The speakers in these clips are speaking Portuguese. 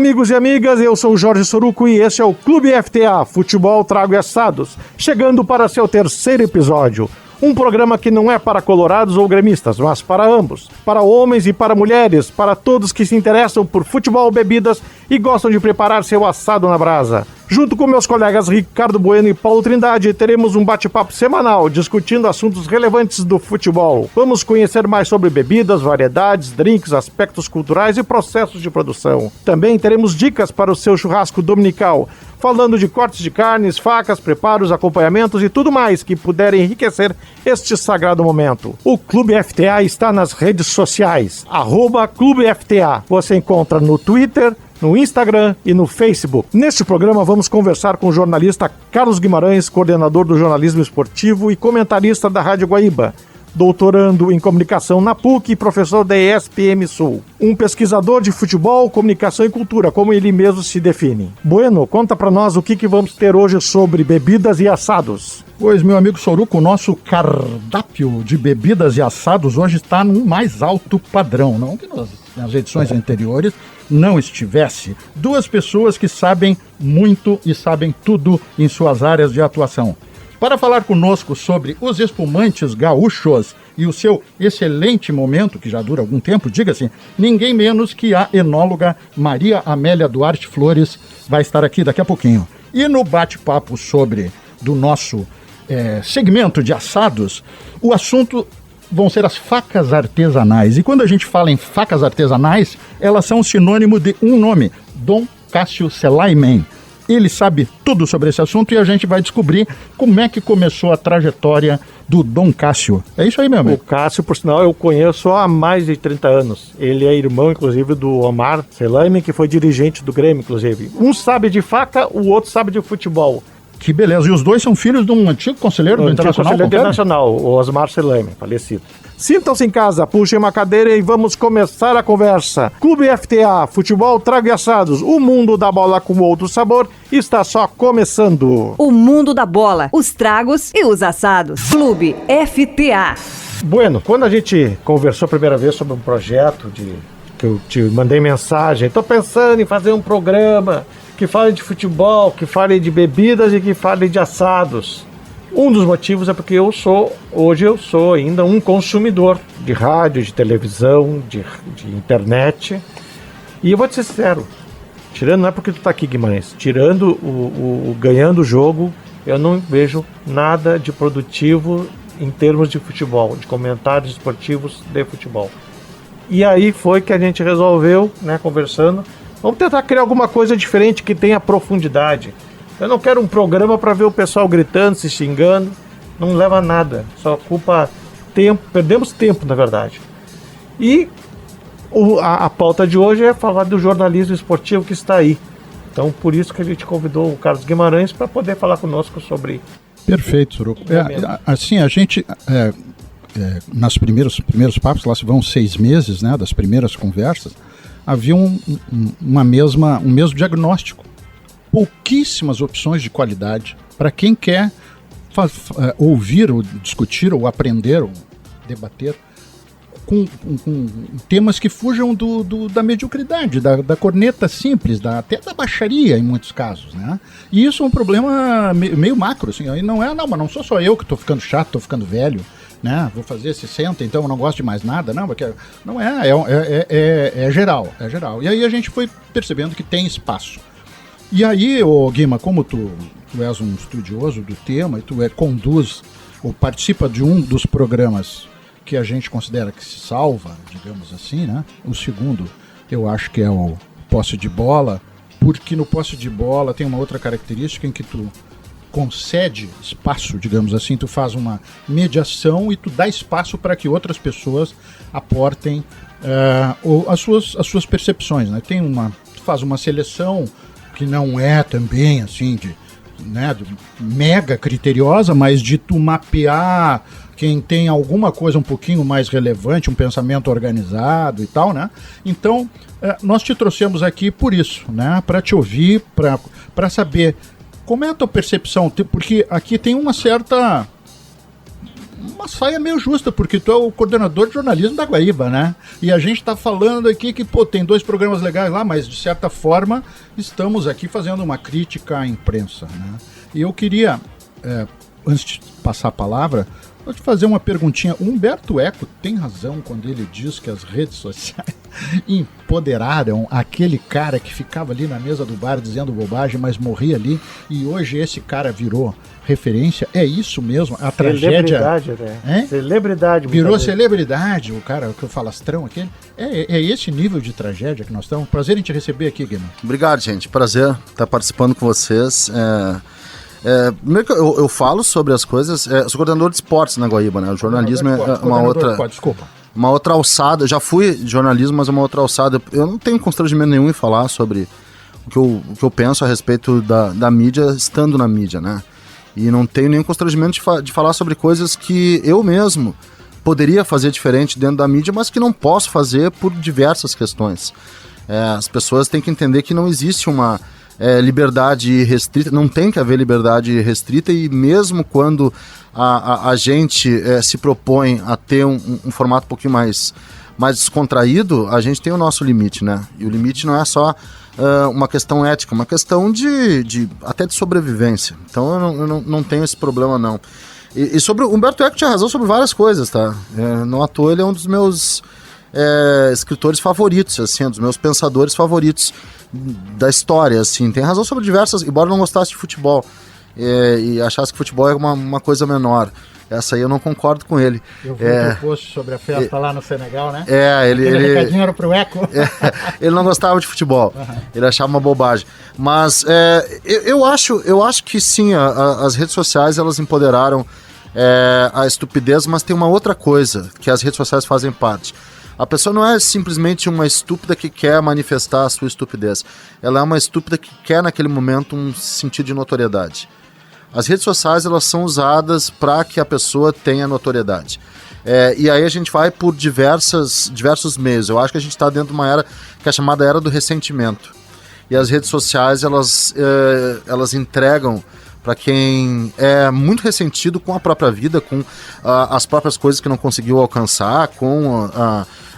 amigos e amigas, eu sou o Jorge Soruco e este é o Clube FTA, Futebol Trago e Assados, chegando para seu terceiro episódio. Um programa que não é para colorados ou gremistas, mas para ambos. Para homens e para mulheres, para todos que se interessam por futebol, bebidas e gostam de preparar seu assado na brasa. Junto com meus colegas Ricardo Bueno e Paulo Trindade, teremos um bate-papo semanal discutindo assuntos relevantes do futebol. Vamos conhecer mais sobre bebidas, variedades, drinks, aspectos culturais e processos de produção. Também teremos dicas para o seu churrasco dominical, falando de cortes de carnes, facas, preparos, acompanhamentos e tudo mais que puder enriquecer este sagrado momento. O Clube FTA está nas redes sociais, @ClubeFTA. Você encontra no Twitter, no Instagram e no Facebook. Neste programa vamos conversar com o jornalista Carlos Guimarães, coordenador do jornalismo esportivo e comentarista da Rádio Guaíba, doutorando em comunicação na PUC e professor da ESPM Sul. Um pesquisador de futebol, comunicação e cultura, como ele mesmo se define. Bueno, conta pra nós o que vamos ter hoje sobre bebidas e assados. Pois, meu amigo Soruco, o nosso cardápio de bebidas e assados hoje está no mais alto padrão. Não que nas edições anteriores não estivesse. Duas pessoas que sabem muito e sabem tudo em suas áreas de atuação. Para falar conosco sobre os espumantes gaúchos e o seu excelente momento, que já dura algum tempo, diga-se, ninguém menos que a enóloga Maria Amélia Duarte Flores vai estar aqui daqui a pouquinho. E no bate-papo sobre do nosso segmento de assados, o assunto vão ser as facas artesanais. E quando a gente fala em facas artesanais, elas são sinônimo de um nome, Dom Cássio Selaiman. Ele sabe tudo sobre esse assunto e a gente vai descobrir como é que começou a trajetória do Dom Cássio. É isso aí, meu amigo. O Cássio, por sinal, eu conheço há mais de 30 anos. Ele é irmão, inclusive, do Omar Selaiman, que foi dirigente do Grêmio, inclusive. Um sabe de faca, o outro sabe de futebol. Que beleza. E os dois são filhos de um antigo conselheiro do Internacional? Conselheiro internacional, o Osmar Selaiman, falecido. Sintam-se em casa, puxem uma cadeira e vamos começar a conversa. Clube FTA, Futebol Trago e Assados, o mundo da bola com outro sabor está só começando. O mundo da bola, os tragos e os assados. Clube FTA. Bueno, quando a gente conversou a primeira vez sobre um projeto que eu te mandei mensagem, estou pensando em fazer um programa que fale de futebol, que fale de bebidas e que fale de assados. Um dos motivos é porque hoje eu sou ainda um consumidor de rádio, de televisão, de internet. E eu vou te ser sincero, não é porque tu tá aqui, Guimarães, tirando o ganhando o jogo, eu não vejo nada de produtivo em termos de futebol, de comentários esportivos de futebol. E aí foi que a gente resolveu, conversando, vamos tentar criar alguma coisa diferente que tenha profundidade. Eu não quero um programa para ver o pessoal gritando, se xingando, não leva a nada, só ocupa tempo, perdemos tempo, na verdade. E a pauta de hoje é falar do jornalismo esportivo que está aí. Então, por isso que a gente convidou o Carlos Guimarães para poder falar conosco sobre... Perfeito, Suruco. Assim, a gente... nos primeiros papos, lá se vão 6 meses, das primeiras conversas, havia um mesmo diagnóstico. Pouquíssimas opções de qualidade para quem quer ouvir, ou discutir, ou aprender, ou debater com temas que fujam da mediocridade, da corneta simples, até da baixaria em muitos casos, E isso é um problema meio macro, assim. Aí mas não sou só eu que estou ficando chato, estou ficando velho, vou fazer 60, então eu não gosto de mais nada, porque não é geral, é geral. E aí a gente foi percebendo que tem espaço. E aí, Guima, como tu és um estudioso do tema e tu conduz ou participa de um dos programas que a gente considera que se salva, digamos assim, O segundo, eu acho que é o Posse de Bola, porque no Posse de Bola tem uma outra característica em que tu concede espaço, digamos assim, tu faz uma mediação e tu dá espaço para que outras pessoas aportem as suas percepções, Tu faz uma seleção que não é também assim de mega criteriosa, mas de tu mapear quem tem alguma coisa um pouquinho mais relevante, um pensamento organizado e tal, Então, nós te trouxemos aqui por isso, para te ouvir, para saber como é a tua percepção, porque aqui tem uma certa uma saia meio justa, porque tu é o coordenador de jornalismo da Guaíba, né? E a gente tá falando aqui que, tem 2 programas legais lá, mas de certa forma estamos aqui fazendo uma crítica à imprensa, né? E eu queria, antes de passar a palavra, vou te fazer uma perguntinha. O Humberto Eco tem razão quando ele diz que as redes sociais empoderaram aquele cara que ficava ali na mesa do bar dizendo bobagem, mas morria ali, e hoje esse cara virou referência? É isso mesmo? A tragédia... Celebridade, né? Celebridade. Virou celebridade, o cara, que o falastrão aqui. É esse nível de tragédia que nós estamos. Prazer em te receber aqui, Guilherme. Obrigado, gente. Prazer estar participando com vocês. Primeiro que eu falo sobre as coisas, sou coordenador de esportes na Guaíba, né? O jornalismo é uma outra... Uma outra alçada. Já fui de jornalismo, mas é uma outra alçada. Eu não tenho constrangimento nenhum em falar sobre o que eu penso a respeito da mídia, estando na mídia, né? E não tenho nenhum constrangimento de falar sobre coisas que eu mesmo poderia fazer diferente dentro da mídia, mas que não posso fazer por diversas questões. As pessoas têm que entender que não existe uma liberdade restrita, não tem que haver liberdade restrita, e mesmo quando a gente se propõe a ter um formato um pouquinho mais descontraído, a gente tem o nosso limite, né? E o limite não é só uma questão ética, uma questão até de sobrevivência. Então eu não tenho esse problema, não. E sobre o Humberto Eco tinha razão sobre várias coisas, tá? Não à toa ele é um dos meus escritores favoritos, assim, um dos meus pensadores favoritos da história, assim. Tem razão sobre diversas, embora não gostasse de futebol e achasse que futebol é uma coisa menor. Essa aí eu não concordo com ele. Eu vi o post sobre a festa lá no Senegal, né? Ele recadinho era pro Eco. Ele não gostava de futebol. Uhum. Ele achava uma bobagem. Mas eu acho que sim, as redes sociais, elas empoderaram a estupidez, mas tem uma outra coisa que as redes sociais fazem parte. A pessoa não é simplesmente uma estúpida que quer manifestar a sua estupidez. Ela é uma estúpida que quer, naquele momento, um sentido de notoriedade. As redes sociais, elas são usadas para que a pessoa tenha notoriedade. E aí a gente vai por diversos meios. Eu acho que a gente está dentro de uma era que é chamada era do ressentimento. E as redes sociais, elas entregam para quem é muito ressentido com a própria vida, com as próprias coisas que não conseguiu alcançar, com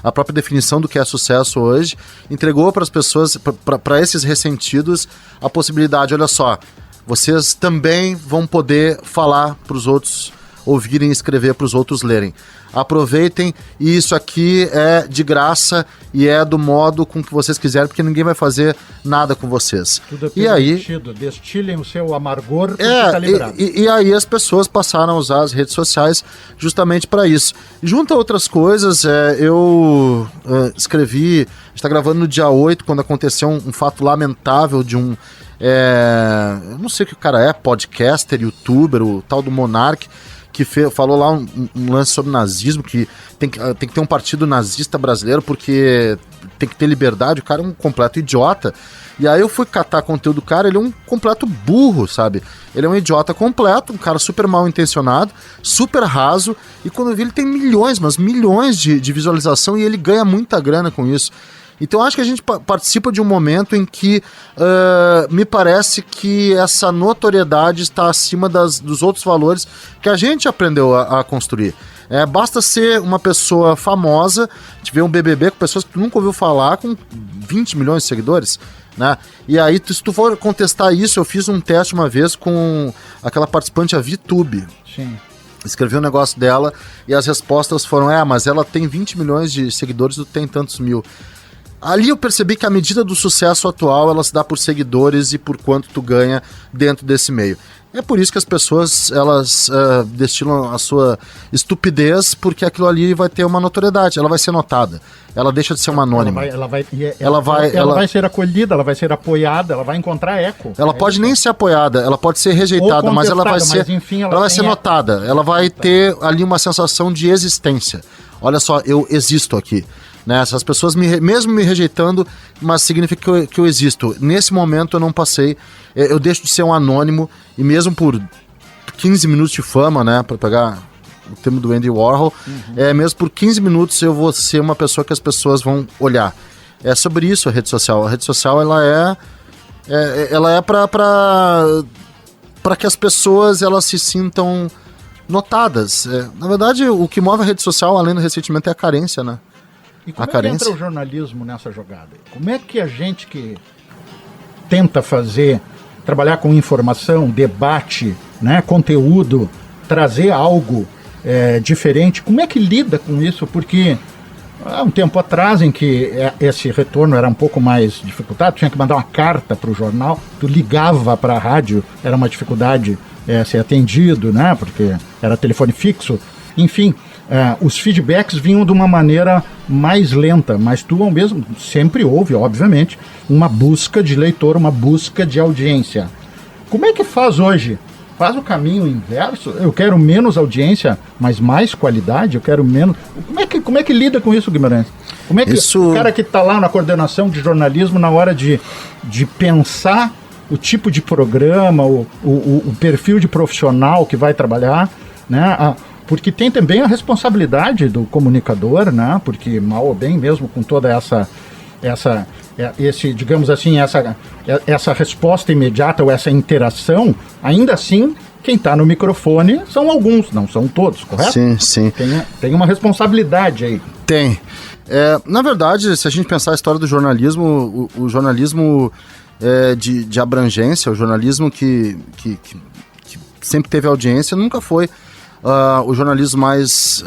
a própria definição do que é sucesso hoje, entregou para as pessoas, para esses ressentidos, a possibilidade, olha só, vocês também vão poder falar para os outros ouvirem e escrever para os outros lerem. Aproveitem, e isso aqui é de graça e é do modo com que vocês quiserem, porque ninguém vai fazer nada com vocês. Tudo é permitido, destilem o seu amargor, porque está liberado. E aí as pessoas passaram a usar as redes sociais justamente para isso. Junto a outras coisas, eu escrevi, a gente está gravando no dia 8, quando aconteceu um fato lamentável de um... eu não sei o que o cara é, podcaster, youtuber, o tal do Monark, que falou lá um lance sobre nazismo, que tem que ter um partido nazista brasileiro porque tem que ter liberdade. O cara é um completo idiota. E aí eu fui catar conteúdo do cara, ele é um completo burro, sabe? Ele é um idiota completo, um cara super mal intencionado, super raso, e quando eu vi ele tem milhões de visualização, e ele ganha muita grana com isso. Então acho que a gente participa de um momento em que me parece que essa notoriedade está acima dos outros valores que a gente aprendeu a construir. Basta ser uma pessoa famosa, te ver um BBB com pessoas que tu nunca ouviu falar, com 20 milhões de seguidores, né? E aí, se tu for contestar isso, eu fiz um teste uma vez com aquela participante, a VTube. Sim. Escrevi um negócio dela e as respostas foram, mas ela tem 20 milhões de seguidores, tu tem tantos mil. Ali eu percebi que a medida do sucesso atual, ela se dá por seguidores e por quanto tu ganha dentro desse meio. É por isso que as pessoas, elas destilam a sua estupidez, porque aquilo ali vai ter uma notoriedade, ela vai ser notada, ela deixa de ser uma anônima. Ela vai ser acolhida, ela vai ser apoiada, ela vai encontrar eco. Ela pode nem ser apoiada, ela pode ser rejeitada, mas ela vai ser, ela vai ser notada, ela vai ter ali uma sensação de existência. Olha só, eu existo aqui. Né? Essas pessoas, mesmo me rejeitando, mas significa que eu existo. Nesse momento eu não passei, eu deixo de ser um anônimo, e mesmo por 15 minutos de fama, né, para pegar o termo do Andy Warhol, mesmo por 15 minutos eu vou ser uma pessoa que as pessoas vão olhar. É sobre isso a rede social. A rede social, ela é para que as pessoas, elas se sintam notadas. Na verdade, o que move a rede social, além do ressentimento, é a carência, né? E como é que entra o jornalismo nessa jogada? Como é que a gente que tenta trabalhar com informação, debate, né, conteúdo, trazer algo diferente, como é que lida com isso? Porque há um tempo atrás, em que esse retorno era um pouco mais dificultado, tinha que mandar uma carta para o jornal, tu ligava para a rádio, era uma dificuldade ser atendido, né, porque era telefone fixo, enfim, os feedbacks vinham de uma maneira mais lenta, mas tu ao mesmo sempre houve, obviamente, uma busca de leitor, uma busca de audiência. Como é que faz hoje? Faz o caminho inverso? Eu quero menos audiência, mas mais qualidade? Eu quero menos... Como é que lida com isso, Guimarães? Como é que o cara que está lá na coordenação de jornalismo, na hora de pensar o tipo de programa, o perfil de profissional que vai trabalhar, né? Porque tem também a responsabilidade do comunicador, né? Porque mal ou bem, mesmo com toda digamos assim, essa resposta imediata ou essa interação, ainda assim, quem está no microfone são alguns, não são todos, correto? Sim. Tem uma responsabilidade aí. Tem. Na verdade, se a gente pensar a história do jornalismo, o jornalismo de abrangência, o jornalismo que sempre teve audiência, nunca foi o jornalismo mais...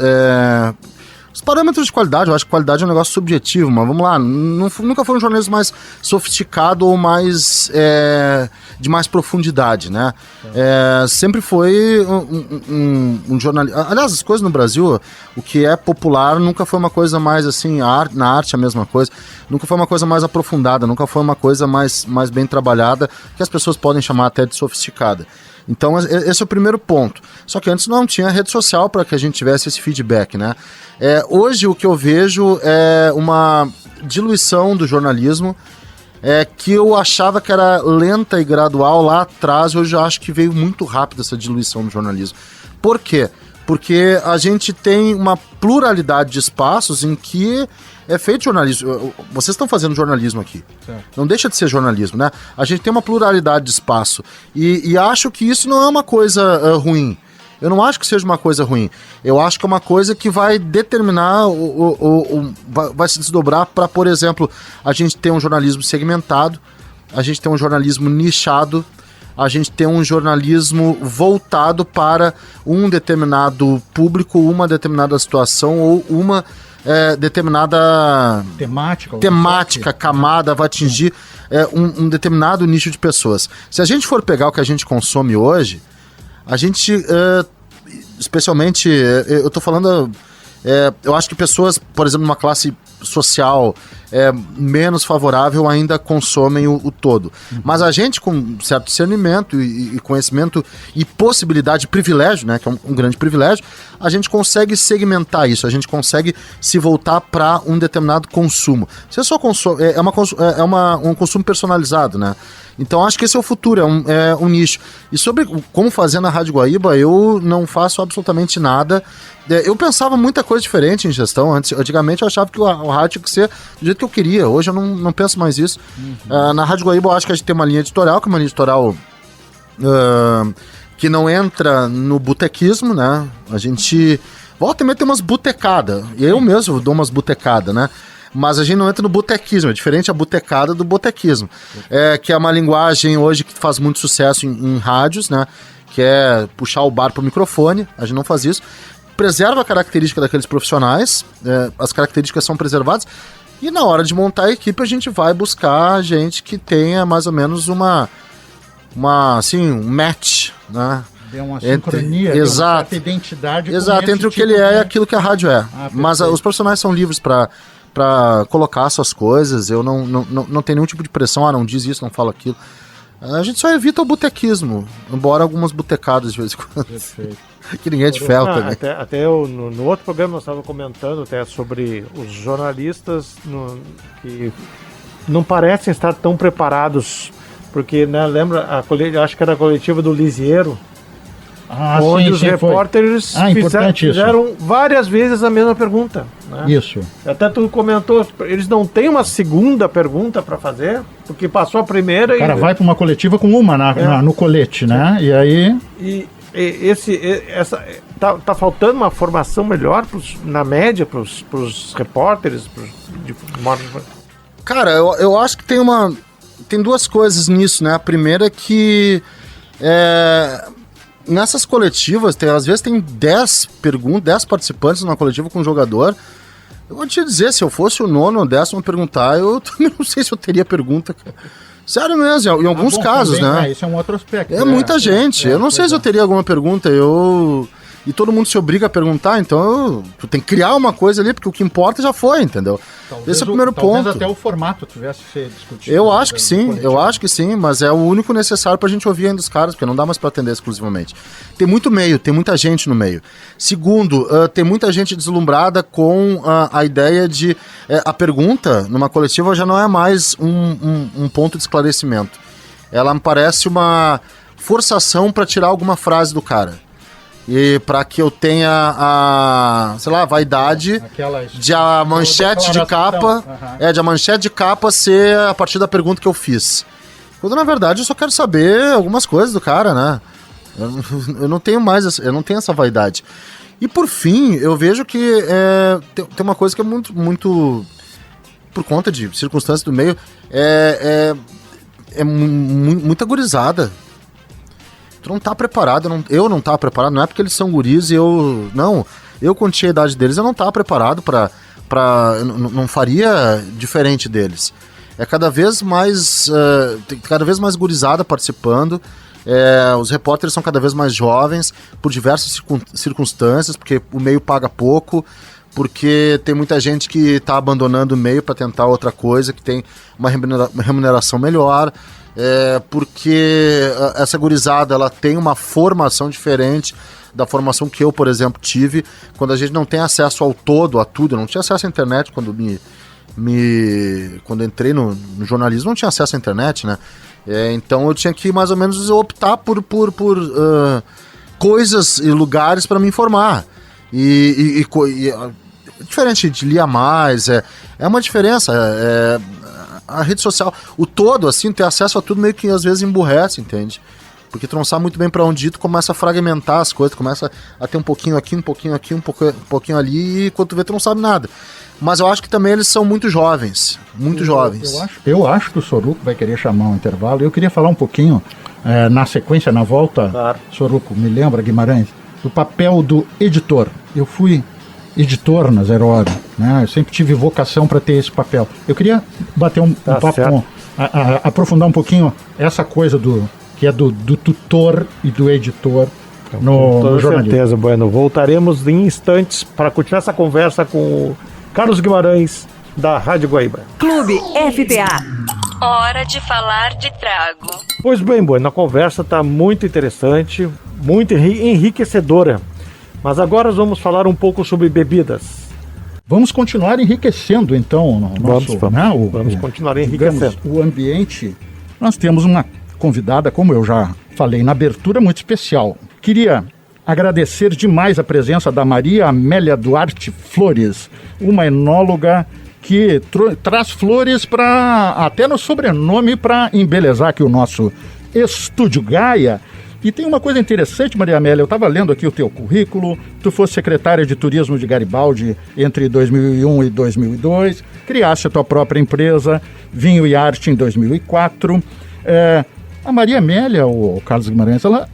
Os parâmetros de qualidade, eu acho que qualidade é um negócio subjetivo, mas vamos lá, nunca foi um jornalismo mais sofisticado ou mais de mais profundidade, né? Sempre foi um jornalismo... Aliás, as coisas no Brasil, o que é popular nunca foi uma coisa mais assim, na arte a mesma coisa, nunca foi uma coisa mais aprofundada, nunca foi uma coisa mais bem trabalhada, que as pessoas podem chamar até de sofisticada. Então esse é o primeiro ponto. Só que antes não tinha rede social para que a gente tivesse esse feedback, né? Hoje o que eu vejo é uma diluição do jornalismo que eu achava que era lenta e gradual lá atrás. Hoje eu acho que veio muito rápido essa diluição do jornalismo. Por quê? Porque a gente tem uma pluralidade de espaços em que é feito jornalismo. Vocês estão fazendo jornalismo aqui. Certo. Não deixa de ser jornalismo, né? A gente tem uma pluralidade de espaço. E acho que isso não é uma coisa ruim. Eu não acho que seja uma coisa ruim. Eu acho que é uma coisa que vai determinar, vai se desdobrar para, por exemplo, a gente ter um jornalismo segmentado, a gente ter um jornalismo nichado, a gente ter um jornalismo voltado para um determinado público, uma determinada situação ou uma determinada temática, camada, vai atingir um determinado nicho de pessoas. Se a gente for pegar o que a gente consome hoje, a gente, especialmente, eu tô falando, eu acho que pessoas, por exemplo, numa classe social menos favorável ainda consomem o todo. Mas a gente, com certo discernimento e conhecimento e possibilidade, privilégio, né, que é um grande privilégio, a gente consegue segmentar isso, a gente consegue se voltar para um determinado consumo. Você só consome, um consumo personalizado, né? Então acho que esse é o futuro, é um nicho. E sobre como fazer na Rádio Guaíba, eu não faço absolutamente nada. Eu pensava muita coisa diferente em gestão. Antigamente eu achava que o rádio tinha que ser do jeito que eu queria. Hoje eu não penso mais isso. Na Rádio Guaíba eu acho que a gente tem uma linha editorial, que é uma linha editorial que não entra no botequismo, né? A gente volta e meia tem umas botecadas. Eu mesmo dou umas botecadas, né? Mas a gente não entra no botequismo, é diferente a botecada do botequismo. Que é uma linguagem hoje que faz muito sucesso em rádios, né? Que é puxar o bar pro microfone, a gente não faz isso. Preserva a característica daqueles profissionais, as características são preservadas, e na hora de montar a equipe a gente vai buscar gente que tenha mais ou menos um match, né? Deu uma sincronia, exato, uma certa identidade. Exato, entre o que ele é e aquilo que a rádio é. Mas os profissionais são livres para colocar suas coisas. Eu não tenho nenhum tipo de pressão, não diz isso, não fala aquilo. A gente só evita o botequismo, embora algumas botecadas de vez em quando. Perfeito. Que ninguém é de ferro também. Até no outro programa nós estávamos comentando até sobre os jornalistas que não parecem estar tão preparados, porque, né, lembra, acho que era a coletiva do Lisiero, onde os repórteres fizeram várias vezes a mesma pergunta, né? Isso. Até tu comentou, eles não têm uma segunda pergunta para fazer, porque passou a primeira. O cara vai para uma coletiva com uma no colete, né? E aí... tá faltando uma formação melhor na média para os repórteres? Cara, eu acho que tem duas coisas nisso, né? A primeira é que nessas coletivas, às vezes tem 10 participantes numa coletiva com um jogador. Eu vou te dizer, se eu fosse o 9º ou 10º perguntar, eu também não sei se eu teria pergunta, cara. Sério mesmo, em alguns casos, também, né? Isso é um outro aspecto. É muita gente. Eu não sei se eu teria alguma pergunta. E todo mundo se obriga a perguntar, então tu tem que criar uma coisa ali, porque o que importa já foi, entendeu? Esse é o primeiro ponto. Talvez até o formato tivesse que ser discutido. Eu acho que sim, mas é o único necessário pra gente ouvir ainda os caras, porque não dá mais pra atender exclusivamente. Tem muito meio, tem muita gente no meio. Segundo, tem muita gente deslumbrada com a ideia de... a pergunta numa coletiva já não é mais um ponto de esclarecimento. Ela me parece uma forçação pra tirar alguma frase do cara. E para que eu tenha a vaidade de a manchete de capa, de a manchete de capa ser a partir da pergunta que eu fiz. Quando na verdade eu só quero saber algumas coisas do cara, né? Eu não tenho essa vaidade. E por fim, eu vejo que tem uma coisa que é muito por conta de circunstâncias do meio, muita gurizada. Tu não tá preparado, eu não tava preparado, não é porque eles são guris e eu quando tinha a idade deles, eu não tava preparado eu não faria diferente deles. É cada vez mais gurizada participando, os repórteres são cada vez mais jovens, por diversas circunstâncias, porque o meio paga pouco, porque tem muita gente que tá abandonando o meio para tentar outra coisa, que tem uma remuneração melhor, porque essa gurizada ela tem uma formação diferente da formação que eu, por exemplo, tive, quando a gente não tem acesso ao todo, a tudo. Eu não tinha acesso à internet quando quando entrei no jornalismo, não tinha acesso à internet, né? Então eu tinha que mais ou menos optar por coisas e lugares para me informar. Diferente, a gente lia mais, é uma diferença, a rede social, o todo, assim, ter acesso a tudo meio que às vezes emburrece, entende? Porque tu não sabe muito bem pra onde ir, tu começa a fragmentar as coisas, tu começa a ter um pouquinho aqui, um pouquinho aqui, um pouquinho ali, e quando tu vê, tu não sabe nada. Mas eu acho que também eles são muito jovens, jovens. Eu acho que o Soruco vai querer chamar um intervalo. Eu queria falar um pouquinho, na sequência, na volta, claro. Soruco, me lembra, Guimarães, do papel do editor. Eu fui editor na Zero Hora, né? Eu sempre tive vocação para ter esse papel. Eu queria bater um papo, aprofundar um pouquinho essa coisa que é do tutor e do editor no jornalismo. Com certeza, Bueno. Voltaremos em instantes para continuar essa conversa com o Carlos Guimarães, da Rádio Guaíba. Clube FTA. Hora de falar de trago. Pois bem, Bueno, a conversa está muito interessante, muito enriquecedora. Mas agora nós vamos falar um pouco sobre bebidas. Vamos continuar enriquecendo, então, vamos continuar enriquecendo. O ambiente. Nós temos uma convidada, como eu já falei na abertura, muito especial. Queria agradecer demais a presença da Maria Amélia Duarte Flores, uma enóloga que traz flores até no sobrenome para embelezar aqui o nosso Estúdio Gaia. E tem uma coisa interessante, Maria Amélia, eu estava lendo aqui o teu currículo, tu foste secretária de Turismo de Garibaldi entre 2001 e 2002, criaste a tua própria empresa, Vinho e Arte, em 2004. A Maria Amélia, o Carlos Guimarães, ela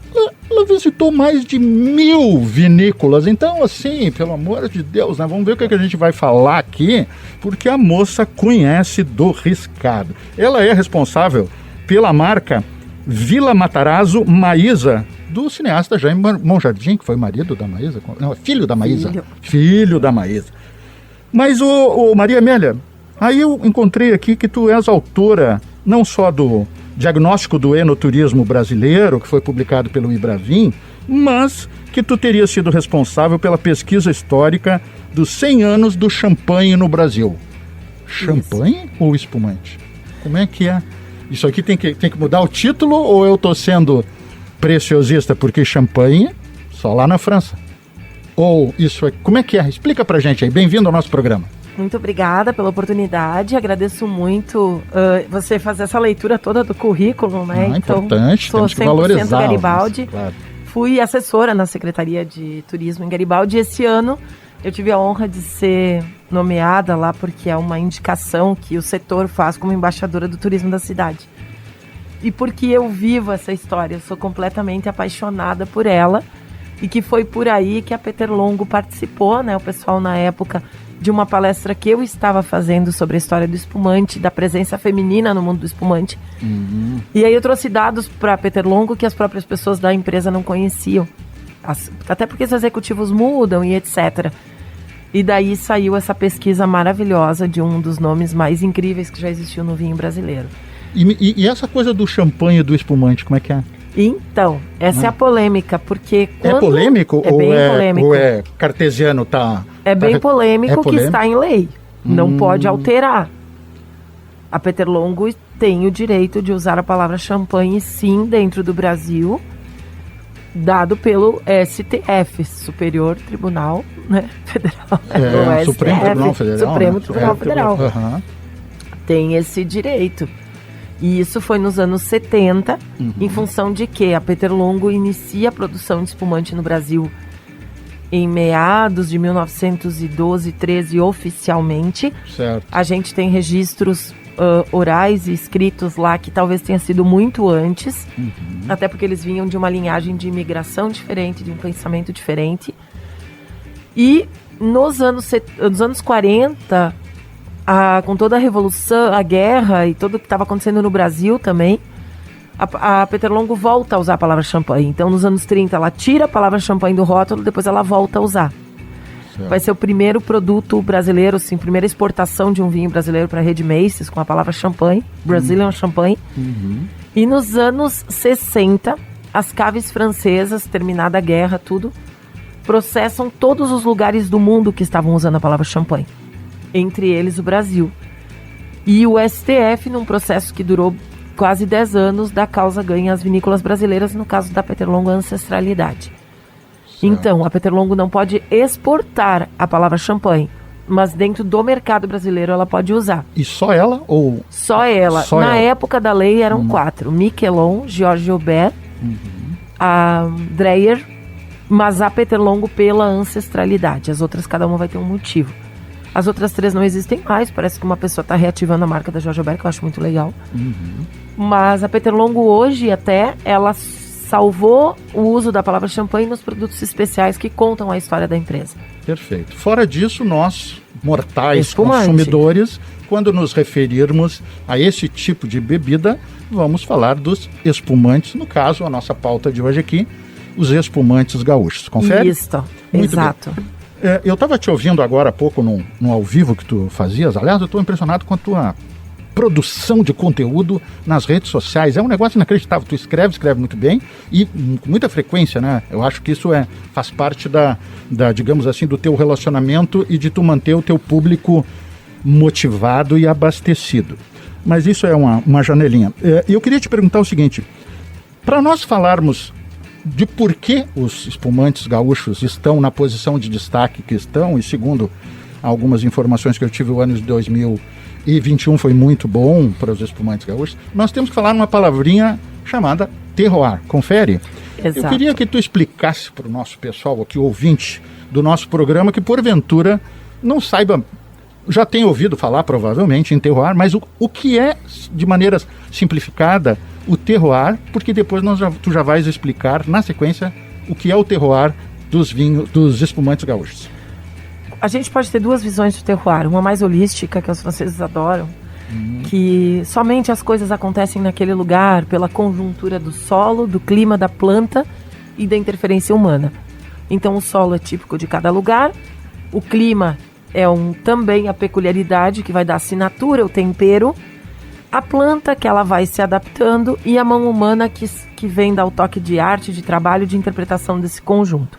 visitou mais de 1000 vinícolas, então assim, pelo amor de Deus, né? Vamos ver o que a gente vai falar aqui, porque a moça conhece do riscado. Ela é responsável pela marca Vila Matarazzo Maísa, do cineasta Jaime Monjardim, que foi marido da Maísa, não, filho da Maísa. Filho da Maísa. Mas, Maria Amélia, aí eu encontrei aqui que tu és autora não só do Diagnóstico do Enoturismo Brasileiro, que foi publicado pelo Ibravin, mas que tu teria sido responsável pela pesquisa histórica dos 100 anos do champanhe no Brasil. Champanhe ou espumante? Como é que é? Isso aqui tem que mudar o título ou eu estou sendo preciosista porque champanhe só lá na França? Ou isso é... Como é que é? Explica pra gente aí. Bem-vindo ao nosso programa. Muito obrigada pela oportunidade. Agradeço muito você fazer essa leitura toda do currículo, né? Importante, sou temos que 100% valorizar. Garibaldi. Claro. fui assessora na Secretaria de Turismo em Garibaldi, e esse ano eu tive a honra de ser nomeada lá, porque é uma indicação que o setor faz como embaixadora do turismo da cidade. E porque eu vivo essa história, eu sou completamente apaixonada por ela, e que foi por aí que a Peter Longo participou, né, o pessoal na época, de uma palestra que eu estava fazendo sobre a história do espumante, da presença feminina no mundo do espumante. E aí eu trouxe dados para Peter Longo que as próprias pessoas da empresa não conheciam. Até porque os executivos mudam e etc. E daí saiu essa pesquisa maravilhosa de um dos nomes mais incríveis que já existiu no vinho brasileiro. E essa coisa do champanhe e do espumante, como é que é? Então, essa é a polêmica, porque É polêmico? É bem polêmico. Ou é cartesiano, É bem polêmico, que polêmico? está em lei. Não pode alterar. A Peter Longo tem o direito de usar a palavra champanhe, sim, dentro do Brasil, dado pelo STF, Superior Tribunal, né, Federal. O Supremo Tribunal Federal. Supremo Tribunal Federal. Uhum. Tem esse direito. E isso foi nos anos 70, em função de que a Peter Longo inicia a produção de espumante no Brasil em meados de 1912, 13 oficialmente. Certo. A gente tem registros orais e escritos lá que talvez tenha sido muito antes, até porque eles vinham de uma linhagem de imigração diferente, de um pensamento diferente. E nos anos 40, com toda a revolução, a guerra e tudo o que estava acontecendo no Brasil também, a Peter Longo volta a usar a palavra champanhe. Então, nos anos 30, ela tira a palavra champanhe do rótulo, depois ela volta a usar. Certo. Vai ser o primeiro produto brasileiro, sim, primeira exportação de um vinho brasileiro para a rede Macy's com a palavra champanhe, Brazilian Champagne. E nos anos 60, as caves francesas, terminada a guerra, tudo, processam todos os lugares do mundo que estavam usando a palavra champanhe, entre eles o Brasil. E o STF, num processo que durou quase 10 anos, da causa ganha as vinícolas brasileiras, no caso da Peter Longo, a ancestralidade. Certo. Então, a Peter Longo não pode exportar a palavra champanhe, mas dentro do mercado brasileiro ela pode usar. E só ela? Ou Só ela. Só Na ela. época da lei eram 4. Miquelon, Georges Aubert, a Dreyer, mas a Peter Longo pela ancestralidade. As outras, cada uma vai ter um motivo. As outras 3 não existem mais. Parece que uma pessoa está reativando a marca da Georges Aubert, que eu acho muito legal. Mas a Peter Longo hoje até, ela salvou o uso da palavra champanhe nos produtos especiais que contam a história da empresa. Perfeito. Fora disso, nós, mortais Espumante. consumidores, quando nos referirmos a esse tipo de bebida, vamos falar dos espumantes. No caso, a nossa pauta de hoje aqui, os espumantes gaúchos. Confere? Isso, Muito exato. bem. Eu estava te ouvindo agora há pouco no ao vivo que tu fazias. Aliás, eu estou impressionado com a tua produção de conteúdo nas redes sociais. É um negócio inacreditável. Tu escreve muito bem e com muita frequência, né? Eu acho que isso faz parte da, digamos assim, do teu relacionamento e de tu manter o teu público motivado e abastecido. Mas isso é uma janelinha. Eu queria te perguntar o seguinte: para nós falarmos de por que os espumantes gaúchos estão na posição de destaque que estão, e segundo algumas informações que eu tive, o ano de 2021 foi muito bom para os espumantes gaúchos, nós temos que falar uma palavrinha chamada terroir. Confere? Exato. Eu queria que tu explicasse para o nosso pessoal aqui, ouvinte do nosso programa, que porventura não saiba, já tem ouvido falar provavelmente em terroir, mas o que é, de maneira simplificada, o terroir, porque depois tu já vais explicar na sequência o que é o terroir dos espumantes gaúchos. A gente pode ter 2 visões do terroir, uma mais holística, que os franceses adoram, que somente as coisas acontecem naquele lugar pela conjuntura do solo, do clima, da planta e da interferência humana. Então o solo é típico de cada lugar, o clima é também a peculiaridade que vai dar a assinatura, o tempero, a planta que ela vai se adaptando e a mão humana que vem dar o toque de arte, de trabalho, de interpretação desse conjunto.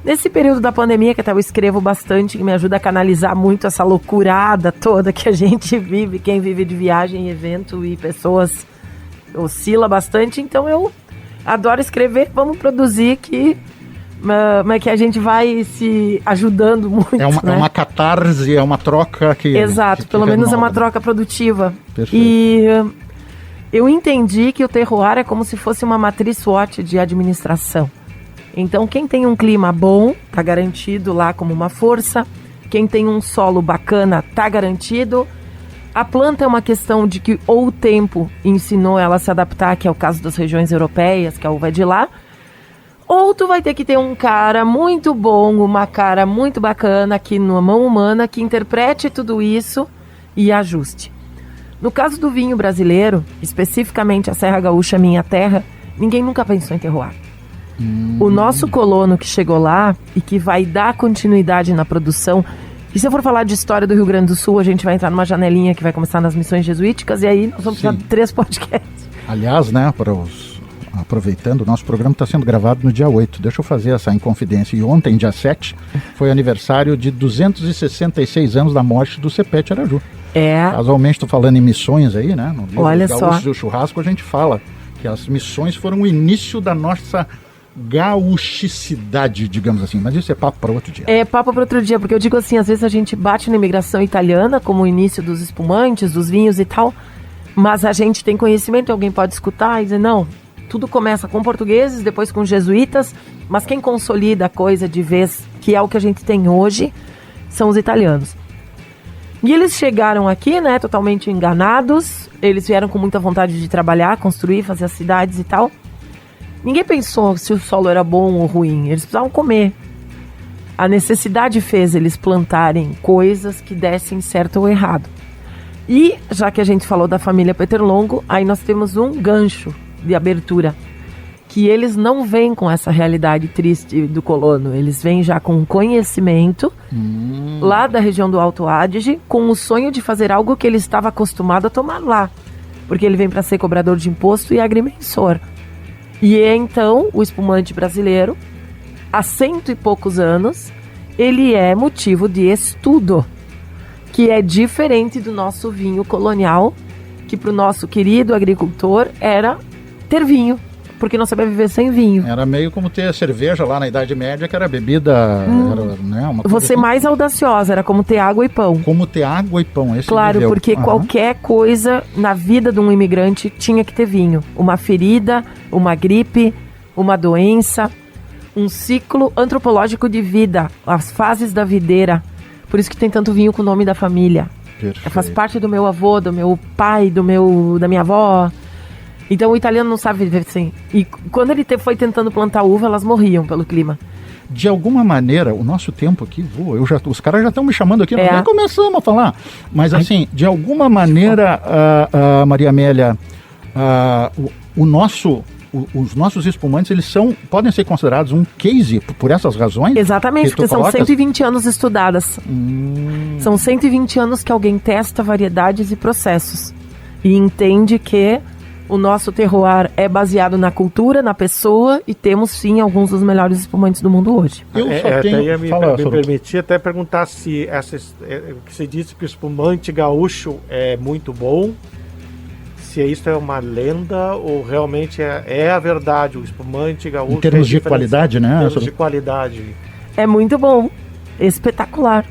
Nesse período da pandemia, que até eu escrevo bastante, que me ajuda a canalizar muito essa loucurada toda que a gente vive, quem vive de viagem, evento e pessoas oscila bastante, então eu adoro escrever, vamos produzir que a gente vai se ajudando muito. É uma catarse, é uma troca que... Exato, que pelo menos renova. é uma troca produtiva. Perfeito. E eu entendi que o terroir é como se fosse uma matriz SWOT de administração. Então, quem tem um clima bom, tá garantido lá como uma força. Quem tem um solo bacana, tá garantido. A planta é uma questão de que ou o tempo ensinou ela a se adaptar, que é o caso das regiões europeias, que a uva é de lá, ou tu vai ter que ter um cara muito bom, uma cara muito bacana aqui na mão humana, que interprete tudo isso e ajuste. No caso do vinho brasileiro, especificamente a Serra Gaúcha, minha terra, ninguém nunca pensou em terroir. O nosso colono que chegou lá e que vai dar continuidade na produção. E se eu for falar de história do Rio Grande do Sul, a gente vai entrar numa janelinha que vai começar nas missões jesuíticas, e aí nós vamos precisar de 3 podcasts. Aliás, né, aproveitando, o nosso programa está sendo gravado no dia 8. Deixa eu fazer essa inconfidência. E ontem, dia 7, foi aniversário de 266 anos da morte do Cepete Araju. Casualmente, estou falando em missões aí, né? No livro Olha dos só. Gaúchos e o Churrasco, a gente fala que as missões foram o início da nossa gauchicidade, digamos assim, mas isso é papo para outro dia. É papo para outro dia, porque eu digo assim, às vezes a gente bate na imigração italiana, como o início dos espumantes, dos vinhos e tal, mas a gente tem conhecimento, alguém pode escutar e dizer, não, tudo começa com portugueses, depois com jesuítas, mas quem consolida a coisa de vez, que é o que a gente tem hoje, são os italianos. E eles chegaram aqui, né, totalmente enganados, eles vieram com muita vontade de trabalhar, construir, fazer as cidades e tal. Ninguém pensou se o solo era bom ou ruim, eles precisavam comer. A necessidade fez eles plantarem coisas que dessem certo ou errado. E, já que a gente falou da família Peterlongo, aí nós temos um gancho de abertura, que eles não vêm com essa realidade triste do colono, eles vêm já com conhecimento, lá da região do Alto Adige, com o sonho de fazer algo que ele estava acostumado a tomar lá, porque ele vem para ser cobrador de imposto e agrimensor. E então, o espumante brasileiro, há 100 e poucos anos, ele é motivo de estudo, que é diferente do nosso vinho colonial, que para o nosso querido agricultor era ter vinho, porque não sabia viver sem vinho. Era meio como ter cerveja lá na Idade Média, que era bebida... Era, né, uma coisa Você assim. mais audaciosa, era como ter água e pão. Como ter água e pão, esse Claro, nível. porque qualquer coisa na vida de um imigrante tinha que ter vinho. Uma ferida, uma gripe, uma doença, um ciclo antropológico de vida, as fases da videira. Por isso que tem tanto vinho com o nome da família. Perfeito. Faz parte do meu avô, do meu pai, da minha avó. Então o italiano não sabe viver sem. E quando ele foi tentando plantar uva, elas morriam pelo clima. De alguma maneira, o nosso tempo aqui voa. Os caras já estão me chamando aqui, nós nem começamos a falar. Mas assim, de alguma maneira, Maria Amélia, os nossos espumantes, eles podem ser considerados um case por essas razões? Exatamente, porque são 120 anos estudadas. São 120 anos que alguém testa variedades e processos. E entende que o nosso terroir é baseado na cultura, na pessoa, e temos sim alguns dos melhores espumantes do mundo hoje. Eu só tenho... me permitir até perguntar se o que você disse que o espumante gaúcho é muito bom, se isso é uma lenda ou realmente é a verdade, o espumante gaúcho... Em termos de qualidade, né? Em termos de qualidade. É muito bom, espetacular,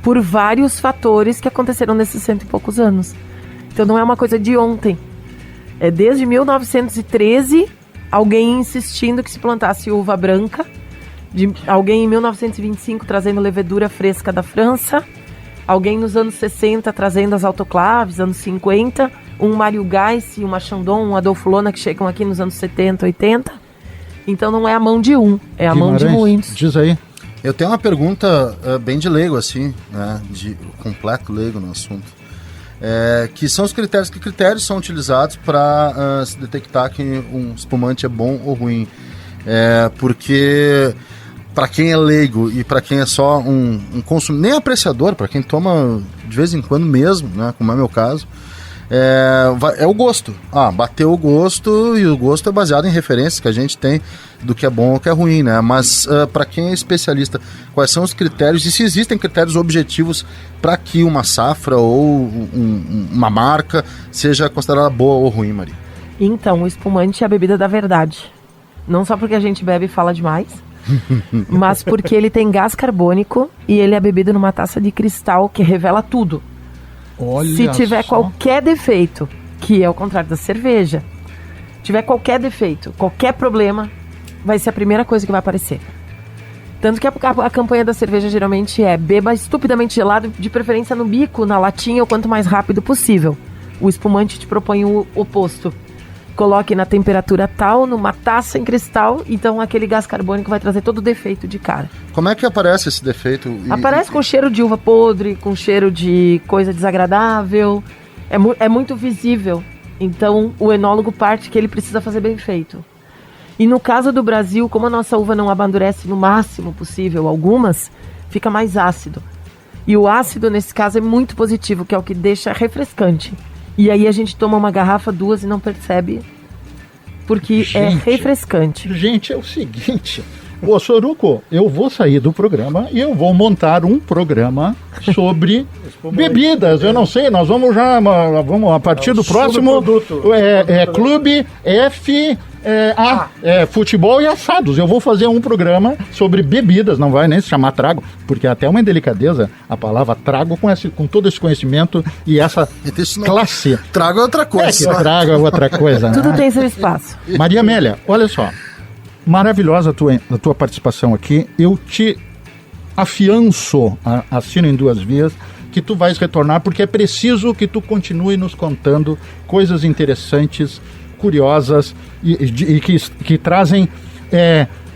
por vários fatores que aconteceram nesses 100 e poucos anos. Então não é uma coisa de ontem. É desde 1913, alguém insistindo que se plantasse uva branca, alguém em 1925 trazendo levedura fresca da França, alguém nos anos 60 trazendo as autoclaves, anos 50, um Mário Gais, uma Chandon, um Adolfo Lona que chegam aqui nos anos 70, 80. Então não é a mão de um, é a mão de muitos. Diz aí. Eu tenho uma pergunta bem de leigo, assim, né, de completo leigo no assunto. Que são os critérios. Que critérios são utilizados para se detectar que um espumante é bom ou ruim? Porque para quem é leigo e para quem é só um consumidor, nem apreciador, para quem toma de vez em quando mesmo, né, como é meu caso, é o gosto. Bateu o gosto, e o gosto é baseado em referências que a gente tem do que é bom ou que é ruim, né? Mas para quem é especialista, quais são os critérios e se existem critérios objetivos para que uma safra ou uma marca seja considerada boa ou ruim, Maria? Então, o espumante é a bebida da verdade. Não só porque a gente bebe e fala demais, mas porque ele tem gás carbônico e ele é bebido numa taça de cristal que revela tudo. Olha, se tiver só qualquer defeito, que é o contrário da cerveja. Tiver qualquer defeito, qualquer problema, vai ser a primeira coisa que vai aparecer. Tanto que a campanha da cerveja geralmente é beba estupidamente gelado, de preferência no bico, na latinha, o quanto mais rápido possível. O espumante te propõe o oposto. Coloque na temperatura tal, numa taça em cristal, então aquele gás carbônico vai trazer todo o defeito de cara. Como é que aparece esse defeito? Aparece com cheiro de uva podre, com cheiro de coisa desagradável, é muito visível. Então o enólogo parte que ele precisa fazer bem feito. E no caso do Brasil, como a nossa uva não amadurece no máximo possível, algumas, fica mais ácido. E o ácido nesse caso é muito positivo, que é o que deixa refrescante. E aí a gente toma uma garrafa, 2 e não percebe, porque é refrescante. Gente, é o seguinte, ô Soruco, eu vou sair do programa e eu vou montar um programa sobre bebidas. Eu não sei, nós vamos a partir do próximo Clube Futebol e Assados. Eu vou fazer um programa sobre bebidas, não vai nem se chamar trago, porque é até uma indelicadeza a palavra trago com todo esse conhecimento e essa classe. Trago é outra coisa. Trago é outra coisa. Tudo tem seu espaço. Maria Amélia, olha só. Maravilhosa a tua participação aqui. Eu te afianço, assino em 2 vias, que tu vais retornar, porque é preciso que tu continue nos contando coisas interessantes, curiosas e que trazem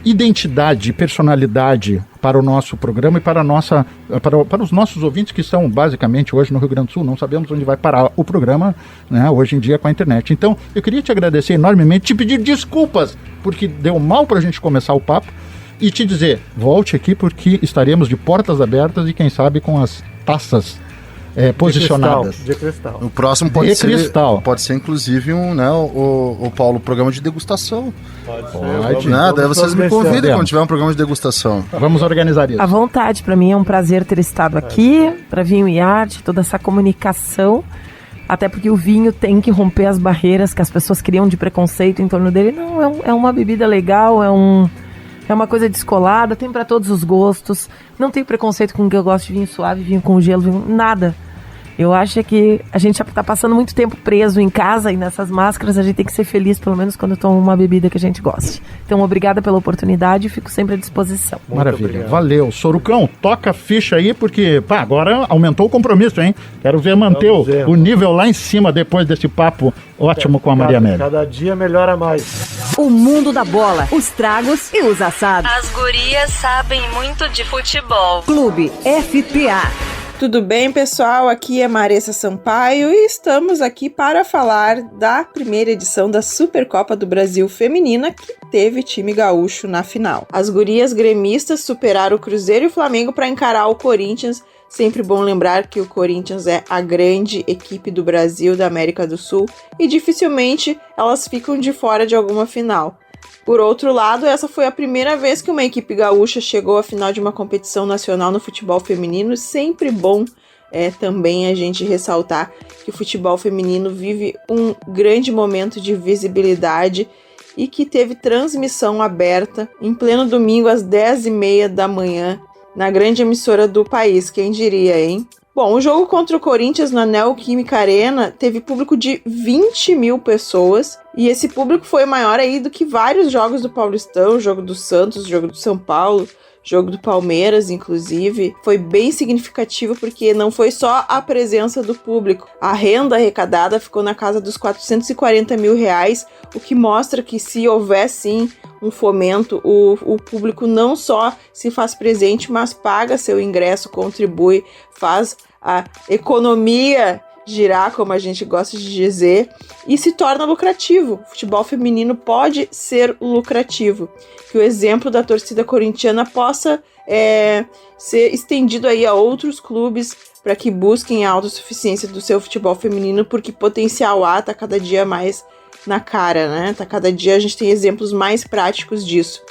identidade, personalidade para o nosso programa e para os nossos ouvintes que estão basicamente hoje no Rio Grande do Sul. Não sabemos onde vai parar o programa, né, hoje em dia com a internet. Então, eu queria te agradecer enormemente, te pedir desculpas porque deu mal para a gente começar o papo e te dizer, volte aqui porque estaremos de portas abertas e quem sabe com as taças posicionadas. De cristal. O próximo pode ser inclusive o Paulo, programa de degustação. Pode. Daí vocês me convidem quando tiver um programa de degustação. Vamos organizar isso. À vontade, para mim é um prazer ter estado aqui, para Vinho e Arte, toda essa comunicação, até porque o vinho tem que romper as barreiras que as pessoas criam de preconceito em torno dele. Não, é uma bebida legal, é uma coisa descolada, tem para todos os gostos. Não tem preconceito com que eu gosto de vinho suave, vinho com gelo, nada. Eu acho que a gente já está passando muito tempo preso em casa e nessas máscaras a gente tem que ser feliz, pelo menos quando toma uma bebida que a gente goste. Então, obrigada pela oportunidade e fico sempre à disposição. Maravilha, obrigado. Valeu. Sorucão, toca a ficha aí, porque agora aumentou o compromisso, hein? Quero ver manter o nível lá em cima depois desse papo ótimo com a Maria Amélia. Cada dia melhora mais. O mundo da bola, os tragos e os assados. As gurias sabem muito de futebol. Clube FTA. Tudo bem, pessoal? Aqui é Maressa Sampaio e estamos aqui para falar da primeira edição da Supercopa do Brasil Feminina, que teve time gaúcho na final. As gurias gremistas superaram o Cruzeiro e o Flamengo para encarar o Corinthians. Sempre bom lembrar que o Corinthians é a grande equipe do Brasil, da América do Sul, e dificilmente elas ficam de fora de alguma final. Por outro lado, essa foi a primeira vez que uma equipe gaúcha chegou à final de uma competição nacional no futebol feminino. Sempre bom também a gente ressaltar que o futebol feminino vive um grande momento de visibilidade e que teve transmissão aberta em pleno domingo às 10h30 da manhã na grande emissora do país, quem diria, hein? Bom, o jogo contra o Corinthians na Neoquímica Arena teve público de 20 mil pessoas e esse público foi maior aí do que vários jogos do Paulistão, jogo do Santos, jogo do São Paulo, jogo do Palmeiras, inclusive. Foi bem significativo porque não foi só a presença do público. A renda arrecadada ficou na casa dos R$440 mil, o que mostra que se houver sim um fomento, o público não só se faz presente, mas paga seu ingresso, contribui, faz a economia girar, como a gente gosta de dizer, e se torna lucrativo. O futebol feminino pode ser lucrativo. Que o exemplo da torcida corintiana possa ser estendido aí a outros clubes para que busquem a autossuficiência do seu futebol feminino, porque potencial há, tá cada dia mais na cara, né? Tá cada dia a gente tem exemplos mais práticos disso.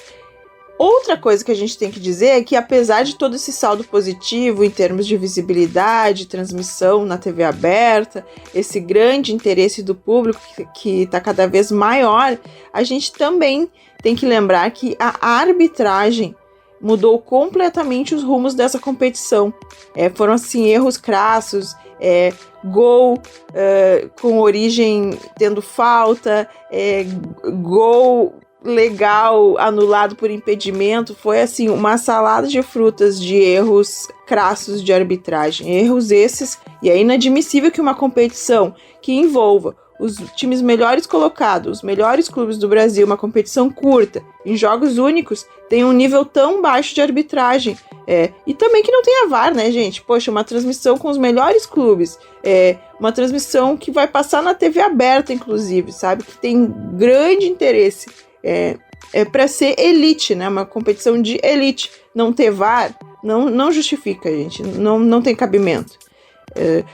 Outra coisa que a gente tem que dizer é que apesar de todo esse saldo positivo em termos de visibilidade, transmissão na TV aberta, esse grande interesse do público que está cada vez maior, a gente também tem que lembrar que a arbitragem mudou completamente os rumos dessa competição. Foram assim erros crassos, gol com origem tendo falta, gol legal anulado por impedimento. Foi assim, uma salada de frutas de erros crassos de arbitragem. Erros esses, e é inadmissível que uma competição que envolva os times melhores colocados, os melhores clubes do Brasil, uma competição curta, em jogos únicos, tem um nível tão baixo de arbitragem. E também que não tenha VAR, né, gente? Poxa, uma transmissão com os melhores clubes, uma transmissão que vai passar na TV aberta, inclusive, sabe? Que tem grande interesse. Para ser elite, né? Uma competição de elite. Não ter VAR não justifica, gente. Não tem cabimento.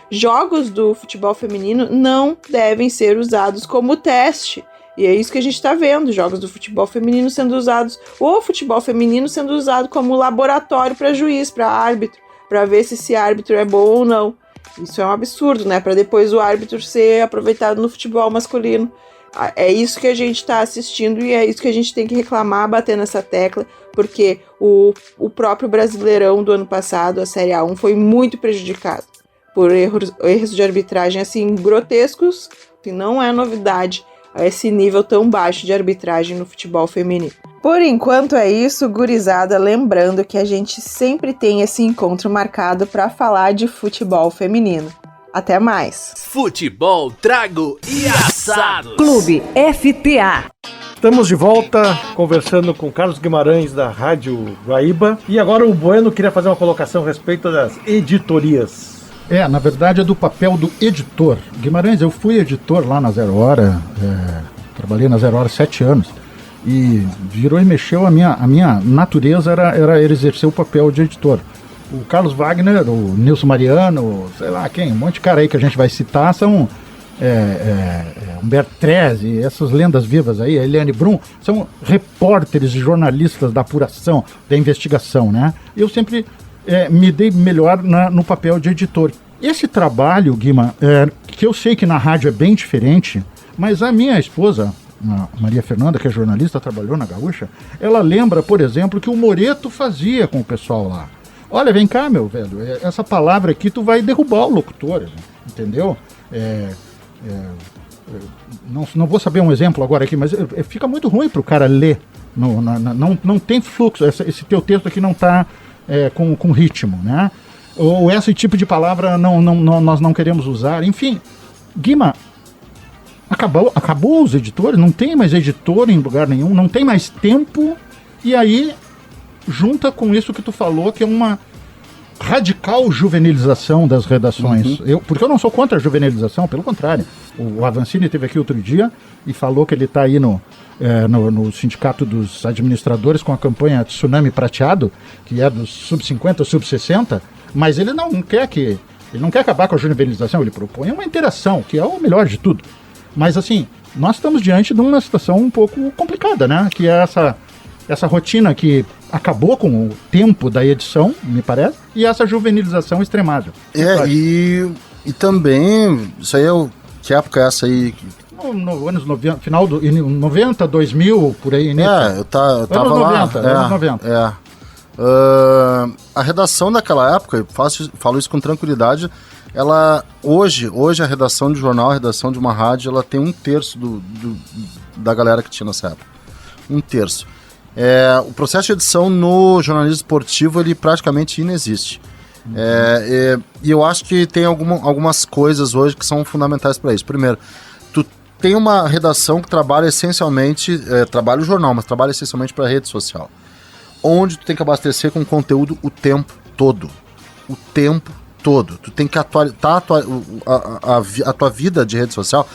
Jogos do futebol feminino não devem ser usados como teste. E é isso que a gente está vendo, jogos do futebol feminino sendo usados, ou futebol feminino sendo usado como laboratório para juiz, para árbitro, para ver se esse árbitro é bom ou não. Isso é um absurdo, né? Para depois o árbitro ser aproveitado no futebol masculino. É isso que a gente está assistindo e é isso que a gente tem que reclamar, bater nessa tecla, porque o próprio Brasileirão do ano passado, a Série A1, foi muito prejudicado por erros de arbitragem assim grotescos, que não é novidade a esse nível tão baixo de arbitragem no futebol feminino. Por enquanto é isso, gurizada, lembrando que a gente sempre tem esse encontro marcado para falar de futebol feminino. Até mais! Futebol, trago e assado. Clube FTA. Estamos de volta conversando com Carlos Guimarães da Rádio Guaíba. E agora o Bueno queria fazer uma colocação a respeito das editorias. Na verdade é do papel do editor. Guimarães, eu fui editor lá na Zero Hora, trabalhei na Zero Hora 7 anos, e virou e mexeu, a minha natureza era exercer o papel de editor. O Carlos Wagner, o Nilson Mariano, sei lá quem, um monte de cara aí que a gente vai citar são Humberto Treze, essas lendas vivas aí, a Eliane Brum, são repórteres e jornalistas da apuração, da investigação, né? Eu sempre me dei melhor no papel de editor. Esse trabalho, Guima, que eu sei que na rádio é bem diferente, mas a minha esposa, a Maria Fernanda, que é jornalista, trabalhou na Gaúcha, ela lembra, por exemplo, que o Moreto fazia com o pessoal lá. Olha, vem cá, meu velho, essa palavra aqui tu vai derrubar o locutor, entendeu? Não vou saber um exemplo agora aqui, mas fica muito ruim pro cara ler. Não tem fluxo, esse teu texto aqui não está com ritmo, né? Ou esse tipo de palavra nós não queremos usar. Enfim, Guima, acabou os editores, não tem mais editor em lugar nenhum, não tem mais tempo, e aí junta com isso que tu falou, que é uma radical juvenilização das redações. Porque eu não sou contra a juvenilização, pelo contrário. O Avancini esteve aqui outro dia e falou que ele está aí no Sindicato dos Administradores com a campanha Tsunami Prateado, que é dos sub-50, sub-60, mas ele não quer acabar com a juvenilização, ele propõe uma interação, que é o melhor de tudo. Mas assim, nós estamos diante de uma situação um pouco complicada, né? Que é essa rotina que acabou com o tempo da edição, me parece, e essa juvenilização extremada. E também, isso aí que época é essa aí? No anos 90, final do 90, 2000, por aí, né? Eu tava anos lá. Anos 90. A redação daquela época, eu falo isso com tranquilidade, hoje a redação de jornal, a redação de uma rádio, ela tem 1/3 da galera que tinha nessa época. 1/3. O processo de edição no jornalismo esportivo, ele praticamente inexiste. E eu acho que tem algumas coisas hoje que são fundamentais para isso. Primeiro, tu tem uma redação que trabalha essencialmente, trabalha o jornal, mas trabalha essencialmente para a rede social, onde tu tem que abastecer com conteúdo o tempo todo. O tempo todo. Tu tem que atualizar a tua vida de rede social,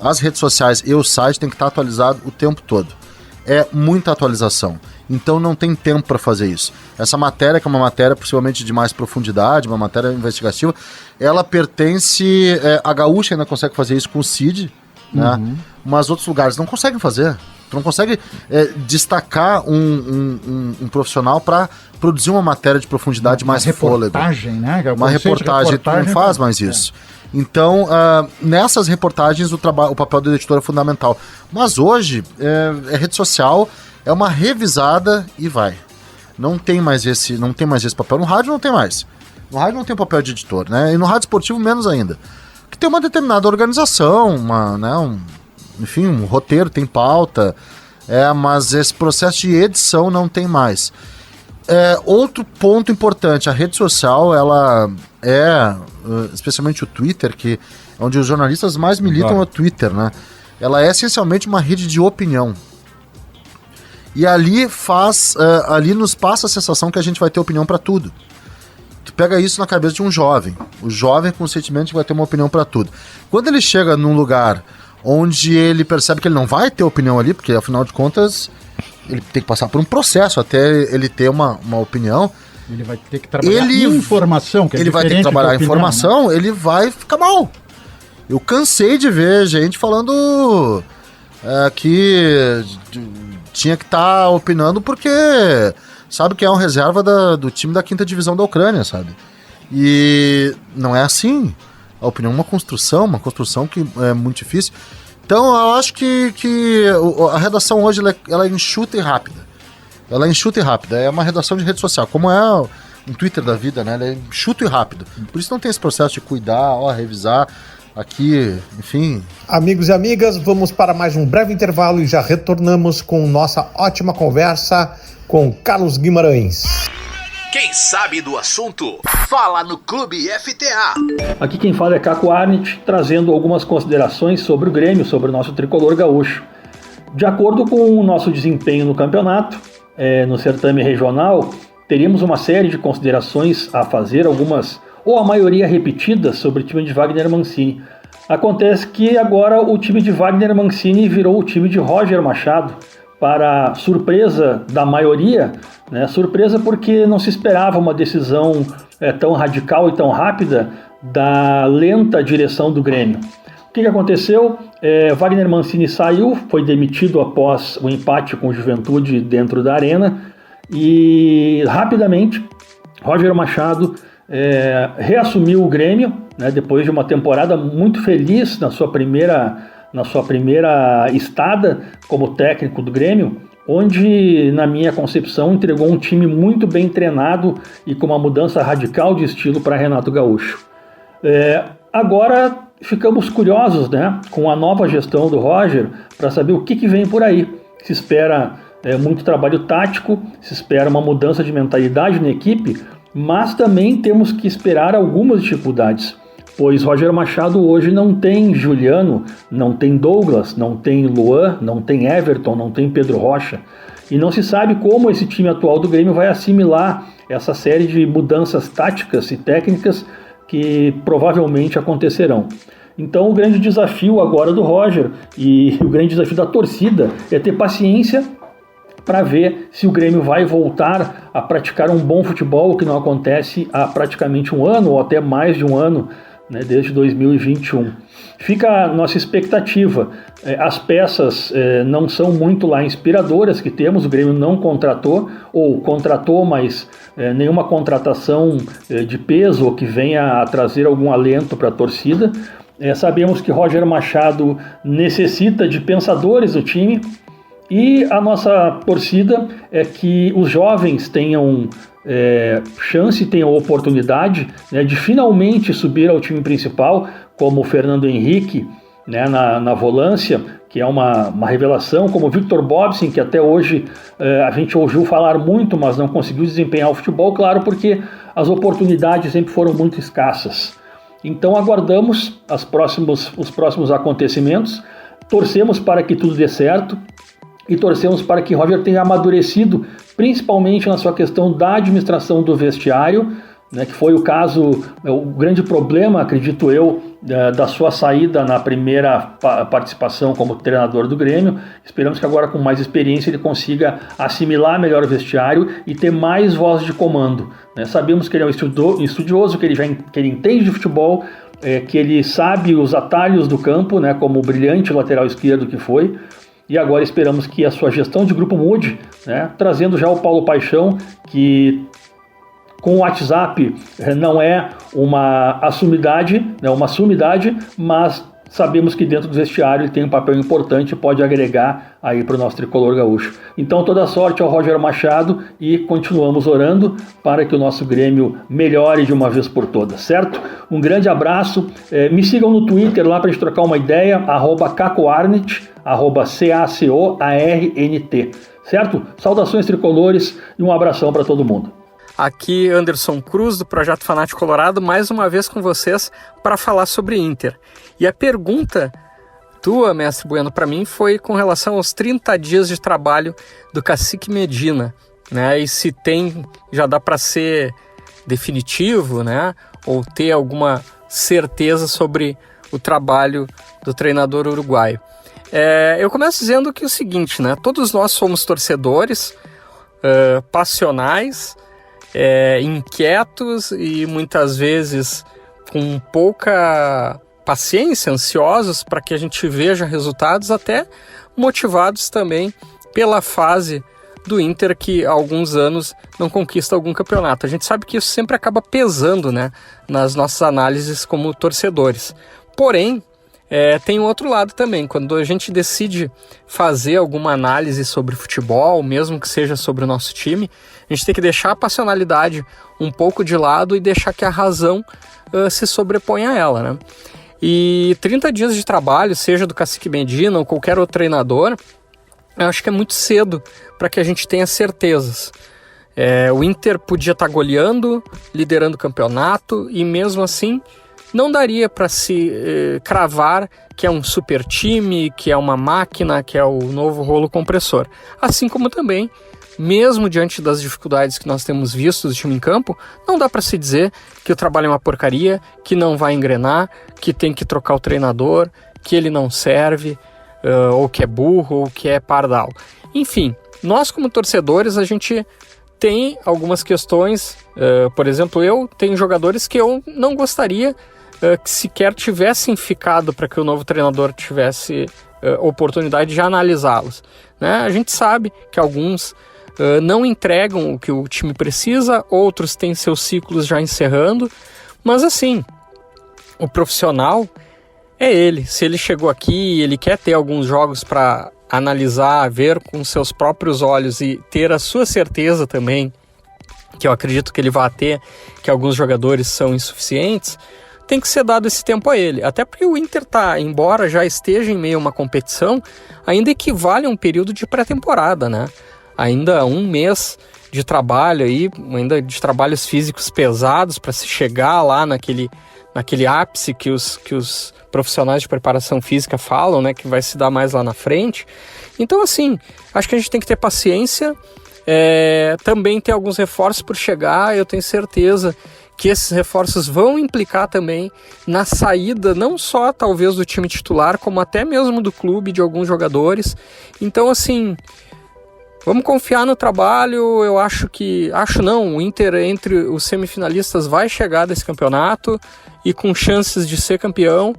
as redes sociais e o site tem que estar atualizado o tempo todo. É muita atualização. Então não tem tempo para fazer isso. Essa matéria, que é uma matéria possivelmente de mais profundidade, uma matéria investigativa, ela pertence... a Gaúcha ainda consegue fazer isso com o CID, né? Mas outros lugares não conseguem fazer. Tu não consegue destacar um profissional para produzir uma matéria de profundidade mais fôlego. Né? Uma reportagem, tu não faz mais isso. Então, nessas reportagens, o papel do editor é fundamental. Mas hoje, rede social, é uma revisada e vai. Não tem mais esse papel. No rádio não tem mais. No rádio não tem papel de editor, né? E no rádio esportivo menos ainda. Que tem uma determinada organização, um roteiro, tem pauta, mas esse processo de edição não tem mais. Outro ponto importante, a rede social, ela especialmente o Twitter, que é onde os jornalistas mais militam, é o Twitter, né? Ela é essencialmente uma rede de opinião. E ali nos passa a sensação que a gente vai ter opinião para tudo. Tu pega isso na cabeça de um jovem. O jovem com o sentimento que vai ter uma opinião para tudo. Quando ele chega num lugar onde ele percebe que ele não vai ter opinião ali, porque afinal de contas ele tem que passar por um processo até ele ter uma opinião. Ele vai ter que trabalhar informação, que é ele vai ter que trabalhar a informação, né? Ele vai ficar mal. Eu cansei de ver gente falando que tinha que estar opinando porque sabe que é um reserva do time da 5ª divisão da Ucrânia, sabe? E não é assim. A opinião é uma construção que é muito difícil. Então eu acho que a redação hoje ela é enxuta e rápida. É uma redação de rede social, como é um Twitter da vida, né? Ela é enxuto e rápido. Por isso não tem esse processo de cuidar, revisar aqui, enfim. Amigos e amigas, vamos para mais um breve intervalo e já retornamos com nossa ótima conversa com Carlos Guimarães. Quem sabe do assunto, fala no Clube FTA. Aqui quem fala é Caco Arndt, trazendo algumas considerações sobre o Grêmio, sobre o nosso tricolor gaúcho. De acordo com o nosso desempenho no campeonato, no certame regional, teríamos uma série de considerações a fazer, algumas, ou a maioria repetidas, sobre o time de Wagner Mancini. Acontece que agora o time de Wagner Mancini virou o time de Roger Machado, para surpresa da maioria, né? Surpresa porque não se esperava uma decisão tão radical e tão rápida da lenta direção do Grêmio. O que aconteceu? Wagner Mancini saiu, foi demitido após o empate com o Juventude dentro da Arena e rapidamente Roger Machado reassumiu o Grêmio, né, depois de uma temporada muito feliz na sua primeira estada como técnico do Grêmio, onde, na minha concepção, entregou um time muito bem treinado e com uma mudança radical de estilo para Renato Gaúcho. Agora ficamos curiosos, né, com a nova gestão do Roger, para saber o que vem por aí. Se espera muito trabalho tático, se espera uma mudança de mentalidade na equipe, mas também temos que esperar algumas dificuldades. Pois Roger Machado hoje não tem Juliano, não tem Douglas, não tem Luan, não tem Everton, não tem Pedro Rocha. E não se sabe como esse time atual do Grêmio vai assimilar essa série de mudanças táticas e técnicas que provavelmente acontecerão. Então o grande desafio agora do Roger e o grande desafio da torcida é ter paciência para ver se o Grêmio vai voltar a praticar um bom futebol, que não acontece há praticamente um ano ou até mais de um ano, né, desde 2021. Fica a nossa expectativa. As peças não são muito lá inspiradoras que temos, o Grêmio não contratou, ou contratou, mas nenhuma contratação de peso ou que venha a trazer algum alento para a torcida. Sabemos que Roger Machado necessita de pensadores do time, e a nossa torcida é que os jovens tenham chance, tenham oportunidade, né, de finalmente subir ao time principal, como o Fernando Henrique, né, na volância, que é uma revelação, como o Victor Bobson, que até hoje a gente ouviu falar muito, mas não conseguiu desempenhar o futebol, claro, porque as oportunidades sempre foram muito escassas. Então aguardamos os próximos acontecimentos, torcemos para que tudo dê certo, e torcemos para que Roger tenha amadurecido, principalmente na sua questão da administração do vestiário, né, que foi o caso, o grande problema, acredito eu, da sua saída na primeira participação como treinador do Grêmio. Esperamos que agora, com mais experiência, ele consiga assimilar melhor o vestiário e ter mais voz de comando, né? Sabemos que ele é um estudioso, que ele entende de futebol, que ele sabe os atalhos do campo, né, como o brilhante lateral esquerdo que foi. E agora esperamos que a sua gestão de grupo mude, né, trazendo já o Paulo Paixão, que com o WhatsApp não é uma sumidade, mas sabemos que dentro do vestiário ele tem um papel importante e pode agregar aí para o nosso tricolor gaúcho. Então toda sorte ao Roger Machado e continuamos orando para que o nosso Grêmio melhore de uma vez por todas, certo? Um grande abraço, me sigam no Twitter lá para a gente trocar uma ideia, @cacoarnit, @CACOARNT, certo? Saudações tricolores e um abração para todo mundo. Aqui Anderson Cruz, do Projeto Fanático Colorado, mais uma vez com vocês para falar sobre Inter. E a pergunta tua, mestre Bueno, para mim foi com relação aos 30 dias de trabalho do Cacique Medina, né? E se já dá para ser definitivo, né? Ou ter alguma certeza sobre o trabalho do treinador uruguaio. Eu começo dizendo que é o seguinte, né? Todos nós somos torcedores passionais, inquietos e muitas vezes com pouca paciência, ansiosos para que a gente veja resultados, até motivados também pela fase do Inter que há alguns anos não conquista algum campeonato. A gente sabe que isso sempre acaba pesando, né, nas nossas análises como torcedores. Porém, tem um outro lado também. Quando a gente decide fazer alguma análise sobre futebol, mesmo que seja sobre o nosso time, a gente tem que deixar a passionalidade um pouco de lado e deixar que a razão se sobreponha a ela, né? E 30 dias de trabalho, seja do Cacique Medina ou qualquer outro treinador, eu acho que é muito cedo para que a gente tenha certezas. O Inter podia estar goleando, liderando o campeonato, e mesmo assim não daria para se cravar que é um super time, que é uma máquina, que é o novo rolo compressor. Assim como também, mesmo diante das dificuldades que nós temos visto do time em campo, não dá para se dizer que o trabalho é uma porcaria, que não vai engrenar, que tem que trocar o treinador, que ele não serve, ou que é burro, ou que é pardal. Enfim, nós como torcedores, a gente tem algumas questões, por exemplo, eu tenho jogadores que eu não gostaria que sequer tivessem ficado para que o novo treinador tivesse oportunidade de analisá-los, né? A gente sabe que alguns não entregam o que o time precisa, outros têm seus ciclos já encerrando, mas assim, o profissional é ele. Se ele chegou aqui e ele quer ter alguns jogos para analisar, ver com seus próprios olhos e ter a sua certeza também, que eu acredito que ele vai ter, que alguns jogadores são insuficientes, tem que ser dado esse tempo a ele. Até porque o Inter embora já esteja em meio a uma competição, ainda equivale a um período de pré-temporada, né? Ainda um mês de trabalho aí, ainda de trabalhos físicos pesados para se chegar lá naquele ápice que os profissionais de preparação física falam, né? Que vai se dar mais lá na frente. Então, assim, acho que a gente tem que ter paciência, também tem alguns reforços por chegar. Eu tenho certeza que esses reforços vão implicar também na saída, não só talvez do time titular, como até mesmo do clube, de alguns jogadores. Então, assim, vamos confiar no trabalho. Eu acho o Inter entre os semifinalistas vai chegar desse campeonato e com chances de ser campeão,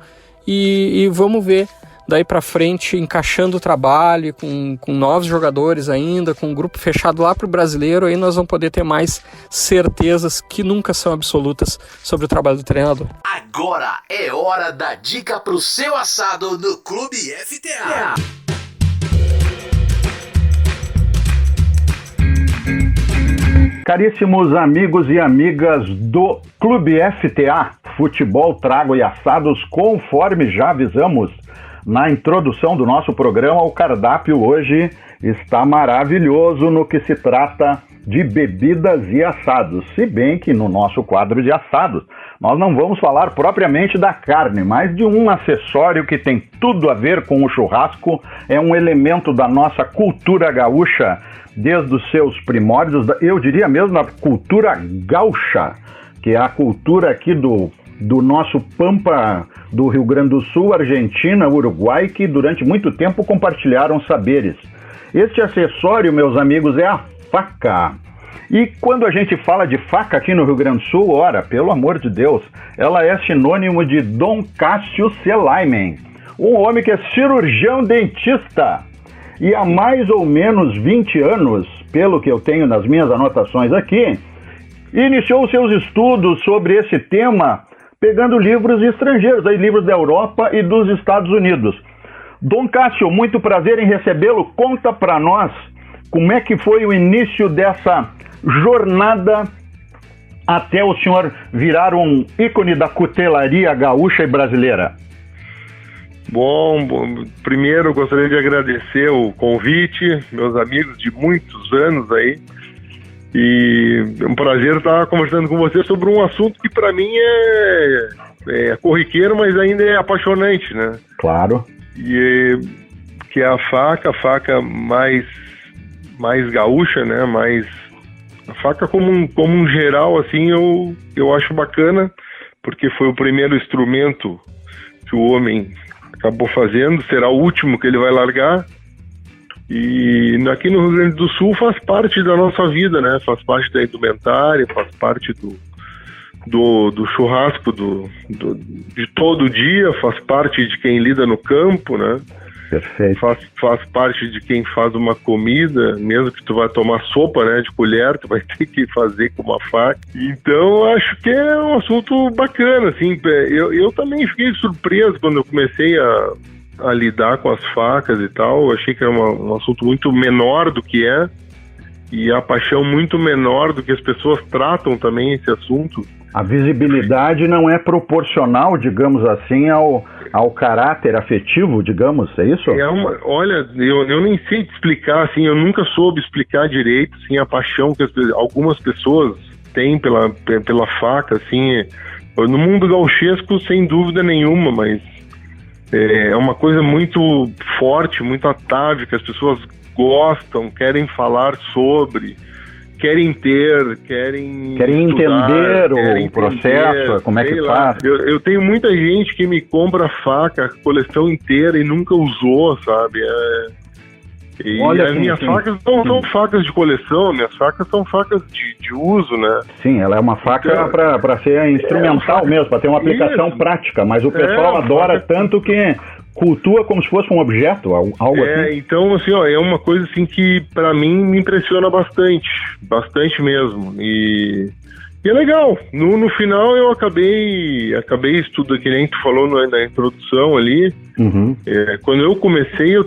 e vamos ver daí para frente, encaixando o trabalho com novos jogadores ainda, com um grupo fechado lá para o Brasileiro, aí nós vamos poder ter mais certezas que nunca são absolutas sobre o trabalho do treinador. Agora é hora da dica pro seu assado no Clube FTA. Caríssimos amigos e amigas do Clube FTA, futebol, trago e assados, conforme já avisamos na introdução do nosso programa, o cardápio hoje está maravilhoso no que se trata de bebidas e assados. Se bem que no nosso quadro de assados, nós não vamos falar propriamente da carne, mas de um acessório que tem tudo a ver com o churrasco, é um elemento da nossa cultura gaúcha, desde os seus primórdios, eu diria mesmo a cultura gaúcha, que é a cultura aqui do nosso Pampa do Rio Grande do Sul, Argentina, Uruguai, que durante muito tempo compartilharam saberes. Este acessório, meus amigos, é a faca. E quando a gente fala de faca aqui no Rio Grande do Sul, ora, pelo amor de Deus, ela é sinônimo de Dom Cássio Selaimen, um homem que é cirurgião dentista. E há mais ou menos 20 anos, pelo que eu tenho nas minhas anotações aqui, iniciou seus estudos sobre esse tema pegando livros estrangeiros, aí, livros da Europa e dos Estados Unidos. Dom Cássio, muito prazer em recebê-lo. Conta para nós como é que foi o início dessa jornada até o senhor virar um ícone da cutelaria gaúcha e brasileira. Bom, primeiro eu gostaria de agradecer o convite, meus amigos de muitos anos aí, e é um prazer estar conversando com você sobre um assunto que para mim é corriqueiro, mas ainda é apaixonante, né? Claro. E que é a faca mais gaúcha, né? A faca como um geral, assim, eu acho bacana, porque foi o primeiro instrumento que o homem acabou fazendo, será o último que ele vai largar, e aqui no Rio Grande do Sul faz parte da nossa vida, né? Faz parte da indumentária, faz parte do churrasco de todo dia, faz parte de quem lida no campo, né? Perfeito. Faz parte de quem faz uma comida, mesmo que tu vai tomar sopa, né, de colher, tu vai ter que fazer com uma faca. Então, acho que é um assunto bacana, assim. Eu também fiquei surpreso quando eu comecei a lidar com as facas e tal. Eu achei que era um assunto muito menor do que é, e a paixão muito menor do que as pessoas tratam também esse assunto. A visibilidade não é proporcional, digamos assim, ao caráter afetivo, digamos, é isso? Olha, eu nem sei te explicar, assim, eu nunca soube explicar direito, assim, a paixão que algumas pessoas têm pela faca, assim, no mundo gauchesco, sem dúvida nenhuma, mas é uma coisa muito forte, muito atávica, as pessoas gostam, querem falar sobre, querem entender o processo, como é que faz. Eu tenho muita gente que me compra a faca, a coleção inteira, e nunca usou, sabe? As minhas facas não são facas de coleção, minhas facas são facas de uso, né? Sim, ela é uma faca então, para ser instrumental mesmo, para ter uma aplicação prática, mas o pessoal adora tanto que cultua como se fosse um objeto, algo assim. Então, assim, é uma coisa assim que para mim me impressiona bastante mesmo, e é legal. No final eu acabei estudando, que nem tu falou na introdução ali. Uhum. Quando eu comecei, eu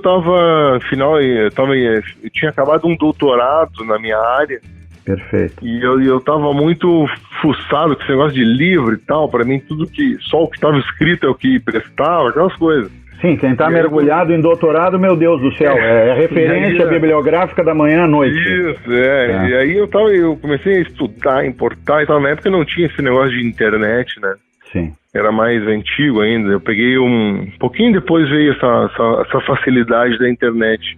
tinha acabado um doutorado na minha área. Perfeito. E eu tava muito fuçado com esse negócio de livro e tal. Para mim, só o que estava escrito é o que prestava, aquelas coisas. Sim, quem está mergulhado em doutorado, meu Deus do céu, é referência bibliográfica da manhã à noite. Isso, E aí eu comecei a estudar, importar e tal. Na época não tinha esse negócio de internet, né? Sim. Era mais antigo ainda. Eu peguei um pouquinho depois veio essa facilidade da internet.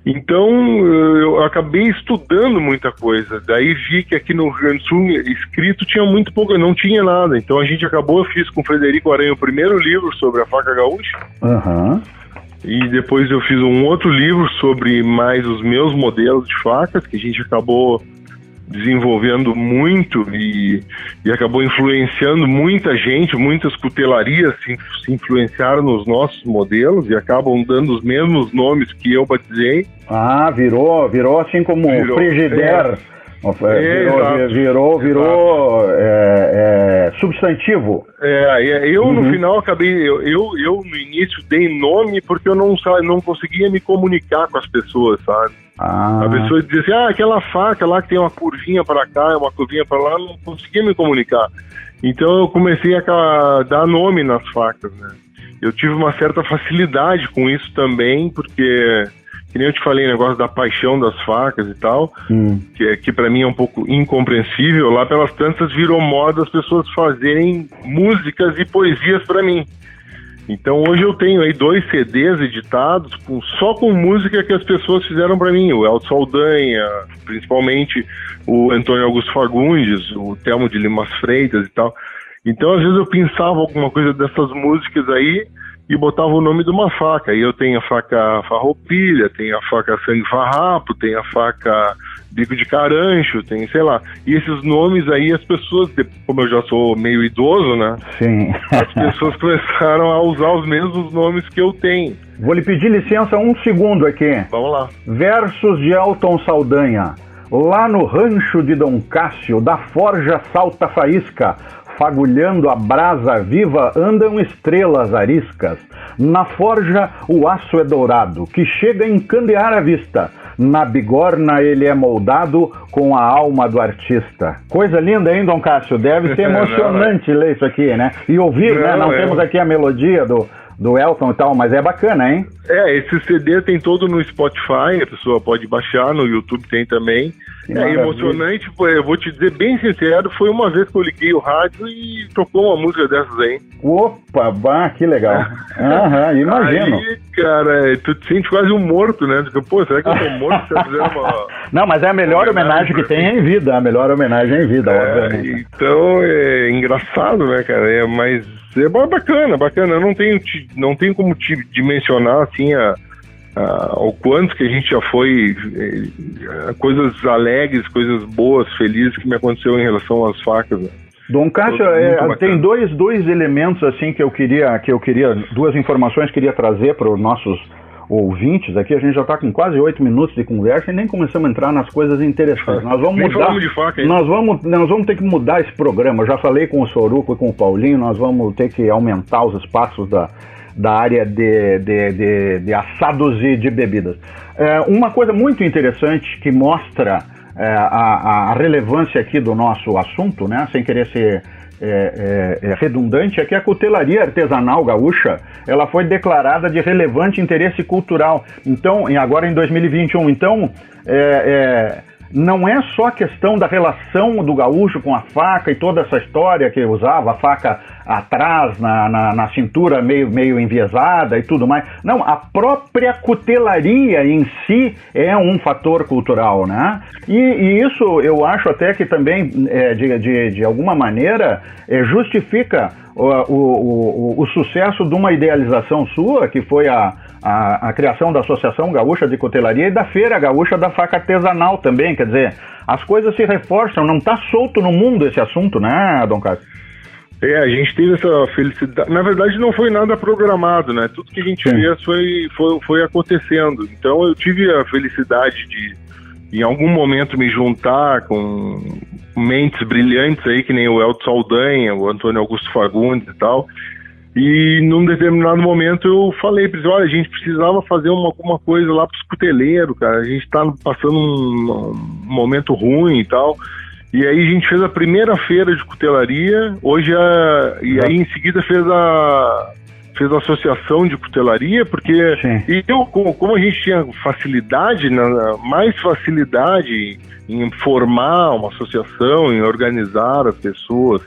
Então, eu acabei estudando muita coisa. Daí vi que aqui no Rio Grande do Sul, escrito tinha muito pouco, não tinha nada. Então eu fiz com o Frederico Aranha o primeiro livro sobre a faca gaúcha. Uhum. E depois eu fiz um outro livro sobre mais os meus modelos de facas, que a gente acabou desenvolvendo muito e acabou influenciando muita gente, muitas cutelarias se influenciaram nos nossos modelos e acabam dando os mesmos nomes que eu batizei. Virou assim como Frigidaire. Virou substantivo. No final acabei, eu no início dei nome porque eu não conseguia me comunicar com as pessoas, sabe? A pessoa dizia assim, aquela faca lá que tem uma curvinha para cá, uma curvinha para lá, não conseguia me comunicar. Então eu comecei a dar nome nas facas, né? Eu tive uma certa facilidade com isso também, porque, que nem eu te falei, negócio da paixão das facas e tal, que para mim é um pouco incompreensível. Lá pelas tantas virou moda as pessoas fazerem músicas e poesias para mim. Então hoje eu tenho aí 2 CDs editados só com música que as pessoas fizeram para mim. O Elton Saldanha, principalmente o Antônio Augusto Fagundes, o Telmo de Limas Freitas e tal. Então às vezes eu pensava alguma coisa dessas músicas aí e botava o nome de uma faca. E eu tenho a faca farroupilha, tenho a faca sangue farrapo, tenho a faca bico de carancho, tem, sei lá. E esses nomes aí, as pessoas, como eu já sou meio idoso, né? Sim. As pessoas começaram a usar os mesmos nomes que eu tenho. Vou lhe pedir licença um segundo aqui. Vamos lá. Versos de Elton Saldanha. Lá no rancho de Dom Cássio, da forja salta faísca, fagulhando a brasa viva andam estrelas ariscas. Na forja o aço é dourado, que chega a encandear a vista. Na bigorna ele é moldado com a alma do artista. Coisa linda, hein, Dom Cássio? Deve ser emocionante ler isso aqui, né? E ouvir, né? Não temos aqui a melodia do Elton e tal, mas é bacana, hein? Esse CD tem todo no Spotify, a pessoa pode baixar, no YouTube tem também. É emocionante, eu vou te dizer bem sincero, foi uma vez que eu liguei o rádio e tocou uma música dessas aí. Opa, que legal. Imagino. Aí, cara, tu te sente quase um morto, né? Pô, será que eu tô morto se eu fizer uma... Não, mas é a melhor homenagem que tem em vida, obviamente. Então, é engraçado, né, cara? Mas é bacana. Eu não tenho como te dimensionar, assim, o quanto que a gente já foi, coisas alegres, coisas boas, felizes que me aconteceu em relação às facas, né? Dom Cássio, tem dois elementos assim que eu queria, duas informações que queria trazer para os nossos ouvintes aqui. A gente já está com quase 8 minutos de conversa e nem começamos a entrar nas coisas interessantes. Nós vamos mudar, de faca, nós vamos ter que mudar esse programa. Eu já falei com o Soruco e com o Paulinho, nós vamos ter que aumentar os espaços da área de assados e de bebidas. Uma coisa muito interessante que mostra a relevância aqui do nosso assunto, né, sem querer ser redundante, é que a cutelaria artesanal gaúcha ela foi declarada de relevante interesse cultural. Então, agora em 2021, então não é só a questão da relação do gaúcho com a faca e toda essa história que usava a faca atrás, na cintura meio enviesada e tudo mais. Não, a própria cutelaria em si é um fator cultural, né? E isso eu acho até que também, de alguma maneira, justifica o sucesso de uma idealização sua, que foi a criação da Associação Gaúcha de Cutelaria e da Feira Gaúcha da Faca Artesanal também. Quer dizer, as coisas se reforçam, não está solto no mundo esse assunto, né, Dom Cássio? A gente teve essa felicidade. Na verdade, não foi nada programado, né? Tudo que a gente fez foi acontecendo. Então, eu tive a felicidade de, em algum momento, me juntar com mentes brilhantes aí, que nem o Elton Saldanha, o Antônio Augusto Fagundes e tal. E, num determinado momento, eu falei para eles, olha, a gente precisava fazer alguma coisa lá para os cuteleiros, cara. A gente tá passando um momento ruim e tal. E aí a gente fez a primeira feira de cutelaria, e aí em seguida fez a associação de cutelaria, porque como a gente tinha mais facilidade em formar uma associação, em organizar as pessoas,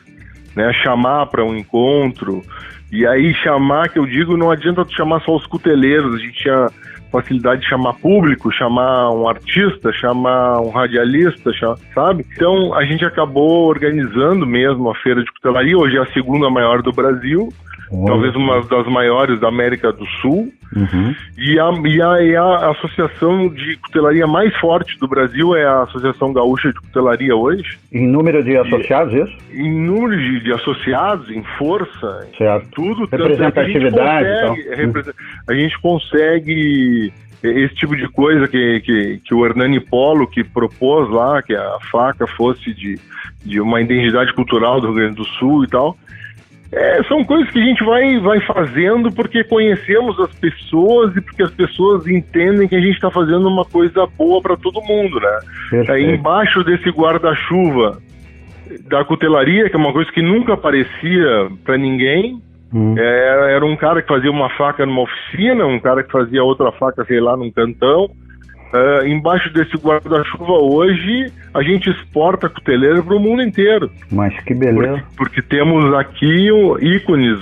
né, chamar para um encontro, e aí chamar, que eu digo, não adianta tu chamar só os cuteleiros, a gente tinha facilidade de chamar público, chamar um artista, chamar um radialista, sabe? Então a gente acabou organizando mesmo a feira de cutelaria, hoje é a segunda maior do Brasil, talvez uma das maiores da América do Sul, e a associação de cutelaria mais forte do Brasil é a Associação Gaúcha de Cutelaria hoje. Em número de associados, isso? Em número de associados, em força, certo. Tudo. Representatividade. A gente consegue esse tipo de coisa que o Hernani Polo que propôs lá, que a faca fosse de uma identidade cultural do Rio Grande do Sul e tal. São coisas que a gente vai fazendo porque conhecemos as pessoas e porque as pessoas entendem que a gente está fazendo uma coisa boa para todo mundo, né? Embaixo desse guarda-chuva da cutelaria, que é uma coisa que nunca aparecia para ninguém, era um cara que fazia uma faca numa oficina, um cara que fazia outra faca, sei lá, num cantão. Embaixo desse guarda-chuva hoje a gente exporta cuteleira para o mundo inteiro. Mas que beleza. Porque temos aqui ícones,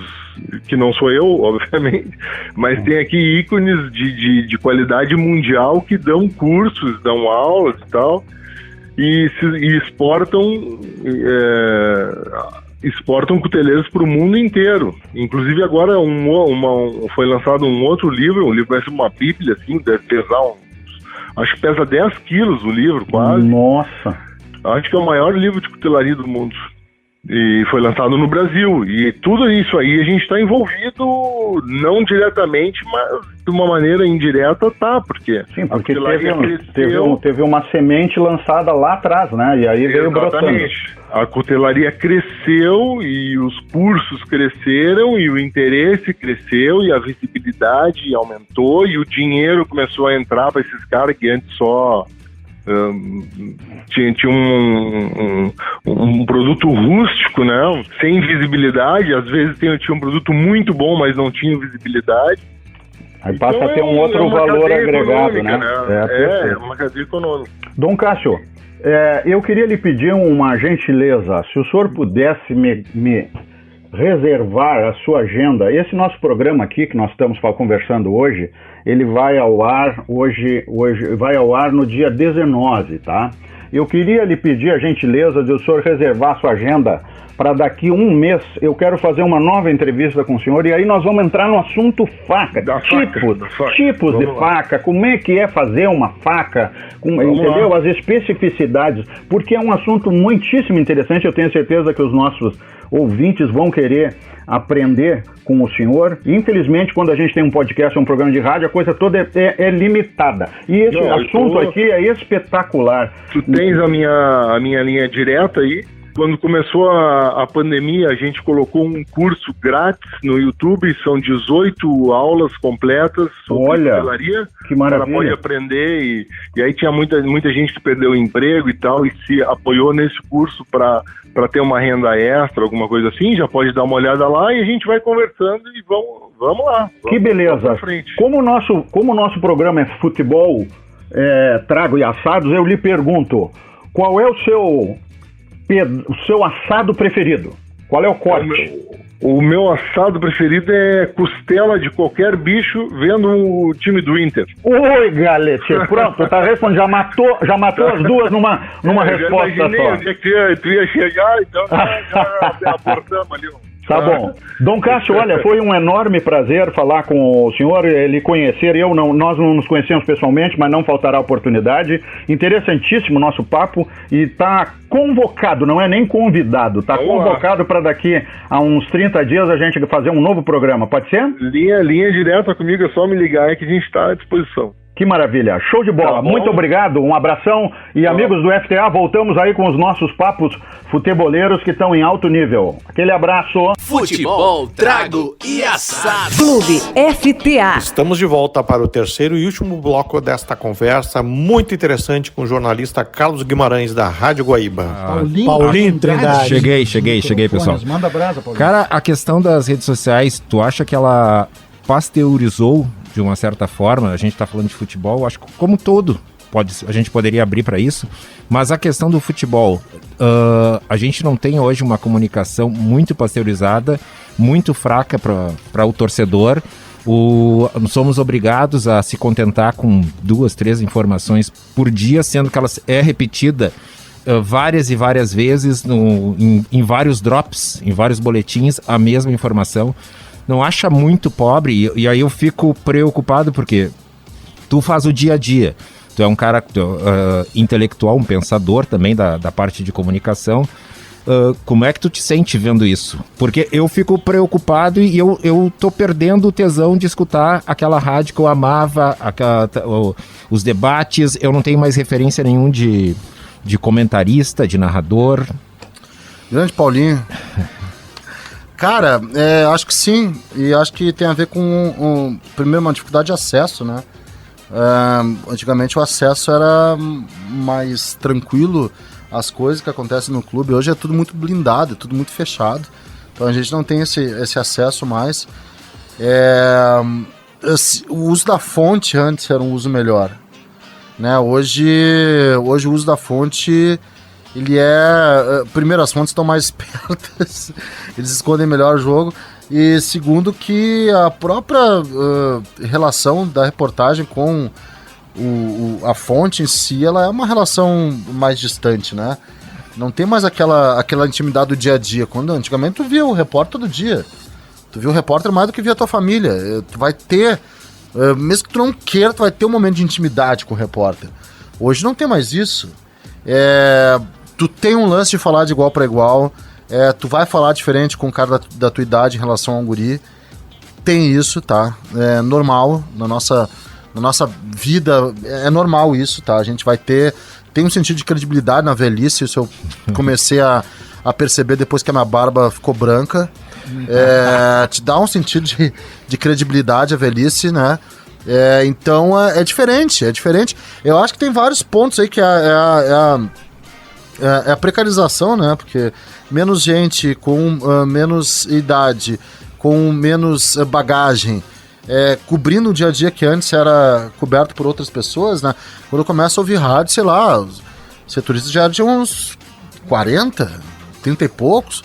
que não sou eu, obviamente, mas tem aqui ícones de qualidade mundial que dão cursos, dão aulas e tal, e exportam cuteleiros para o mundo inteiro. Inclusive agora foi lançado um outro livro, parece uma bíblia, assim, deve pesar acho que pesa 10 quilos o livro, quase. Nossa! Acho que é o maior livro de cutelaria do mundo. E foi lançado no Brasil. E tudo isso aí a gente está envolvido, não diretamente, mas de uma maneira indireta, tá? Porque teve uma semente lançada lá atrás, né? E aí veio brotando. A cutelaria cresceu e os cursos cresceram e o interesse cresceu e a visibilidade aumentou e o dinheiro começou a entrar para esses caras que antes só tinha um produto rústico, né? Sem visibilidade. Às vezes tinha um produto muito bom, mas não tinha visibilidade. Aí passa a ter um outro valor agregado, né? É uma cadeia econômica. Dom Cássio, eu queria lhe pedir uma gentileza. Se o senhor pudesse me reservar a sua agenda. Esse nosso programa aqui, que nós estamos conversando hoje, ele vai ao ar hoje vai ao ar no dia 19, tá? Eu queria lhe pedir a gentileza de o senhor reservar a sua agenda para daqui um mês. Eu quero fazer uma nova entrevista com o senhor e aí nós vamos entrar no assunto faca, tipos de faca, como é que é fazer uma faca, entendeu? As especificidades, porque é um assunto muitíssimo interessante. Eu tenho certeza que os nossos ouvintes vão querer aprender com o senhor. Infelizmente, quando a gente tem um podcast, um programa de rádio, a coisa toda é limitada. E esse assunto aqui é espetacular. Tu tens a minha linha direta aí. Quando começou a pandemia, a gente colocou um curso grátis no YouTube, são 18 aulas completas sobre cutelaria. Que maravilha. Ela pode aprender e aí tinha muita gente que perdeu o emprego e tal, e se apoiou nesse curso para ter uma renda extra, alguma coisa assim. Já pode dar uma olhada lá e a gente vai conversando e vamos lá. Que beleza. Como o nosso programa é futebol, trago e assados, eu lhe pergunto, qual é o seu assado preferido? Qual é o corte? O meu assado preferido é costela de qualquer bicho vendo o time do Inter. Oi, Galete, pronto, tá respondendo. Já matou as duas numa resposta só. Onde é que tu ia chegar, então já aportamos ali. Tá bom. Dom Cássio, olha, foi um enorme prazer falar com o senhor, lhe conhecer. Nós não nos conhecemos pessoalmente, mas não faltará oportunidade. Interessantíssimo o nosso papo e tá convocado, não é nem convidado, tá convocado para daqui a uns 30 dias a gente fazer um novo programa, pode ser? Linha direta comigo, é só me ligar que a gente está à disposição. Que maravilha, show de bola, muito obrigado, um abração e amigos do FTA, voltamos aí com os nossos papos futeboleiros que estão em alto nível. Aquele abraço. Futebol, trago e assado. Clube FTA. Estamos de volta para o terceiro e último bloco desta conversa muito interessante com o jornalista Carlos Guimarães da Rádio Guaíba. Paulinho Trindade. Cheguei, pessoal. Manda brasa, Paulinho. Cara, a questão das redes sociais, tu acha que ela pasteurizou de uma certa forma? A gente está falando de futebol, acho que como todo, a gente poderia abrir para isso, mas a questão do futebol, a gente não tem hoje uma comunicação muito pasteurizada, muito fraca para o torcedor. Somos obrigados a se contentar com 2, 3 informações por dia, sendo que elas repetida várias e várias vezes em vários drops, em vários boletins, a mesma informação. Não acha muito pobre? E aí eu fico preocupado porque tu faz o dia a dia. Tu é um cara intelectual, um pensador também da parte de comunicação. Como é que tu te sente vendo isso? Porque eu fico preocupado e eu tô perdendo o tesão de escutar aquela rádio que eu amava, os debates. Eu não tenho mais referência nenhum de comentarista, de narrador. Grande Paulinho. Cara, acho que sim, e acho que tem a ver com, primeiro, uma dificuldade de acesso, né? Antigamente o acesso era mais tranquilo às coisas que acontecem no clube, hoje é tudo muito blindado, é tudo muito fechado, então a gente não tem esse acesso mais. O uso da fonte antes era um uso melhor, né? Hoje o uso da fonte... primeiro, as fontes estão mais espertas, eles escondem melhor o jogo, e segundo que a própria relação da reportagem com a fonte em si, ela é uma relação mais distante, né? Não tem mais aquela intimidade do dia a dia, quando antigamente tu via o repórter todo dia, tu via o repórter mais do que via a tua família, tu vai ter, mesmo que tu não queira, tu vai ter um momento de intimidade com o repórter. Hoje não tem mais isso. Tu tem um lance de falar de igual para igual, tu vai falar diferente com um cara da tua idade em relação a um guri. Tem isso, tá? É normal, na nossa vida é normal isso, tá? A gente vai tem um sentido de credibilidade na velhice, isso eu comecei a perceber depois que a minha barba ficou branca. Te dá um sentido de credibilidade a velhice, né? Então é diferente. Eu acho que tem vários pontos aí que é a precarização, né? Porque menos gente com menos idade, com menos bagagem, cobrindo o dia a dia que antes era coberto por outras pessoas, né? Quando eu começo a ouvir rádio, sei lá, os setoristas já eram de uns 40, 30 e poucos.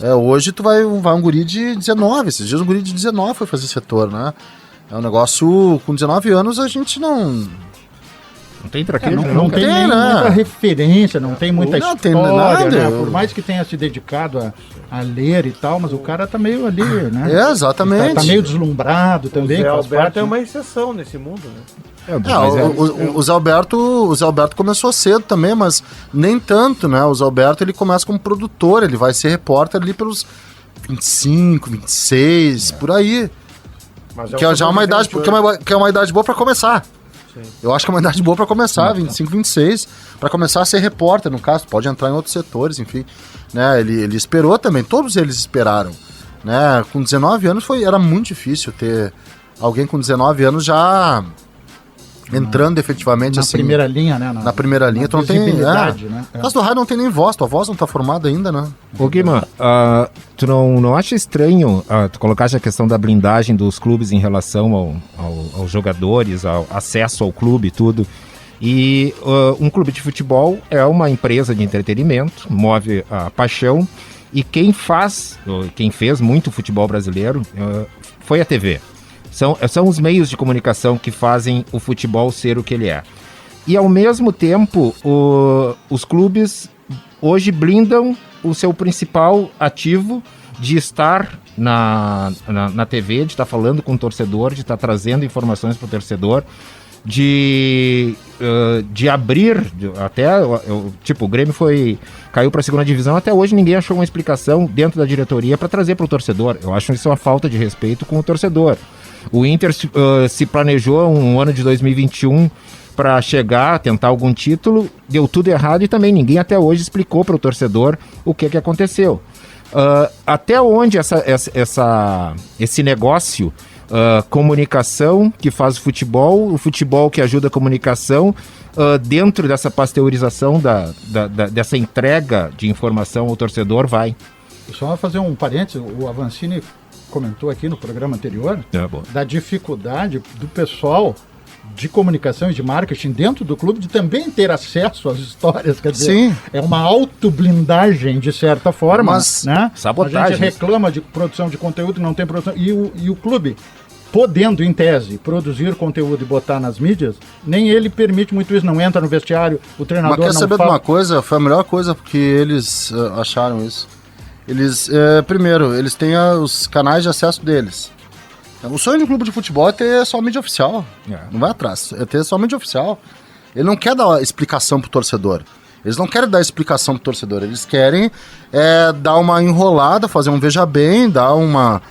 Hoje tu vai um guri de 19, esses dias um guri de 19 foi fazer setor, né? É um negócio, com 19 anos a gente não tem traquejo, não tem nem muita referência, não tem muita história, tem nada, né? Por mais que tenha se dedicado a ler e tal, mas o cara tá meio ali, né? Exatamente. Tá meio deslumbrado também. O Zé Alberto é uma exceção nesse mundo, né? O Zé Alberto começou cedo também, mas nem tanto, né? O Zé Alberto ele começa como produtor, ele vai ser repórter ali pelos 25, 26, por aí. Mas que já é uma idade, que é uma idade boa para começar. Sim. Eu acho que é uma idade boa para começar, 25, 26, para começar a ser repórter, no caso, pode entrar em outros setores, enfim. Né? Ele esperou também, todos eles esperaram. Né? Com 19 anos era muito difícil ter alguém com 19 anos já entrando efetivamente na assim, primeira linha, né? Na primeira linha, tu não tem. Né? No caso do rádio não tem nem voz, tua voz não tá formada ainda, né? Ô Guima, tu não acha estranho tu colocaste a questão da blindagem dos clubes em relação aos jogadores, ao acesso ao clube e tudo? E um clube de futebol é uma empresa de entretenimento, move a paixão, e quem fez muito futebol brasileiro foi a TV. São os meios de comunicação que fazem o futebol ser o que ele é. E, ao mesmo tempo, os clubes hoje blindam o seu principal ativo de estar na TV, de estar falando com o torcedor, de estar trazendo informações para o torcedor, de abrir, o Grêmio caiu para a segunda divisão, até hoje ninguém achou uma explicação dentro da diretoria para trazer para o torcedor. Eu acho isso uma falta de respeito com o torcedor. O Inter se planejou um ano de 2021 para tentar algum título, deu tudo errado e também ninguém até hoje explicou para o torcedor o que aconteceu. Até onde esse negócio, comunicação que faz o futebol que ajuda a comunicação, dentro dessa pasteurização, dessa entrega de informação ao torcedor, vai? Só fazer um parênteses, o Avancini comentou aqui no programa anterior da dificuldade do pessoal de comunicação e de marketing dentro do clube de também ter acesso às histórias, quer dizer, sim, é uma autoblindagem de certa forma, mas, né? Sabotagem. A gente reclama de produção de conteúdo, não tem produção, e o clube, podendo em tese produzir conteúdo e botar nas mídias, nem ele permite muito isso, não entra no vestiário, o treinador não fala. Mas quer saber de uma coisa? Foi a melhor coisa que eles acharam isso. Eles, primeiro, eles têm os canais de acesso deles. O sonho do clube de futebol é ter só mídia oficial. Não vai atrás, é ter só mídia oficial. Ele não quer dar explicação pro torcedor. Eles não querem dar explicação pro torcedor. Eles querem dar uma enrolada, fazer um veja bem, dar uma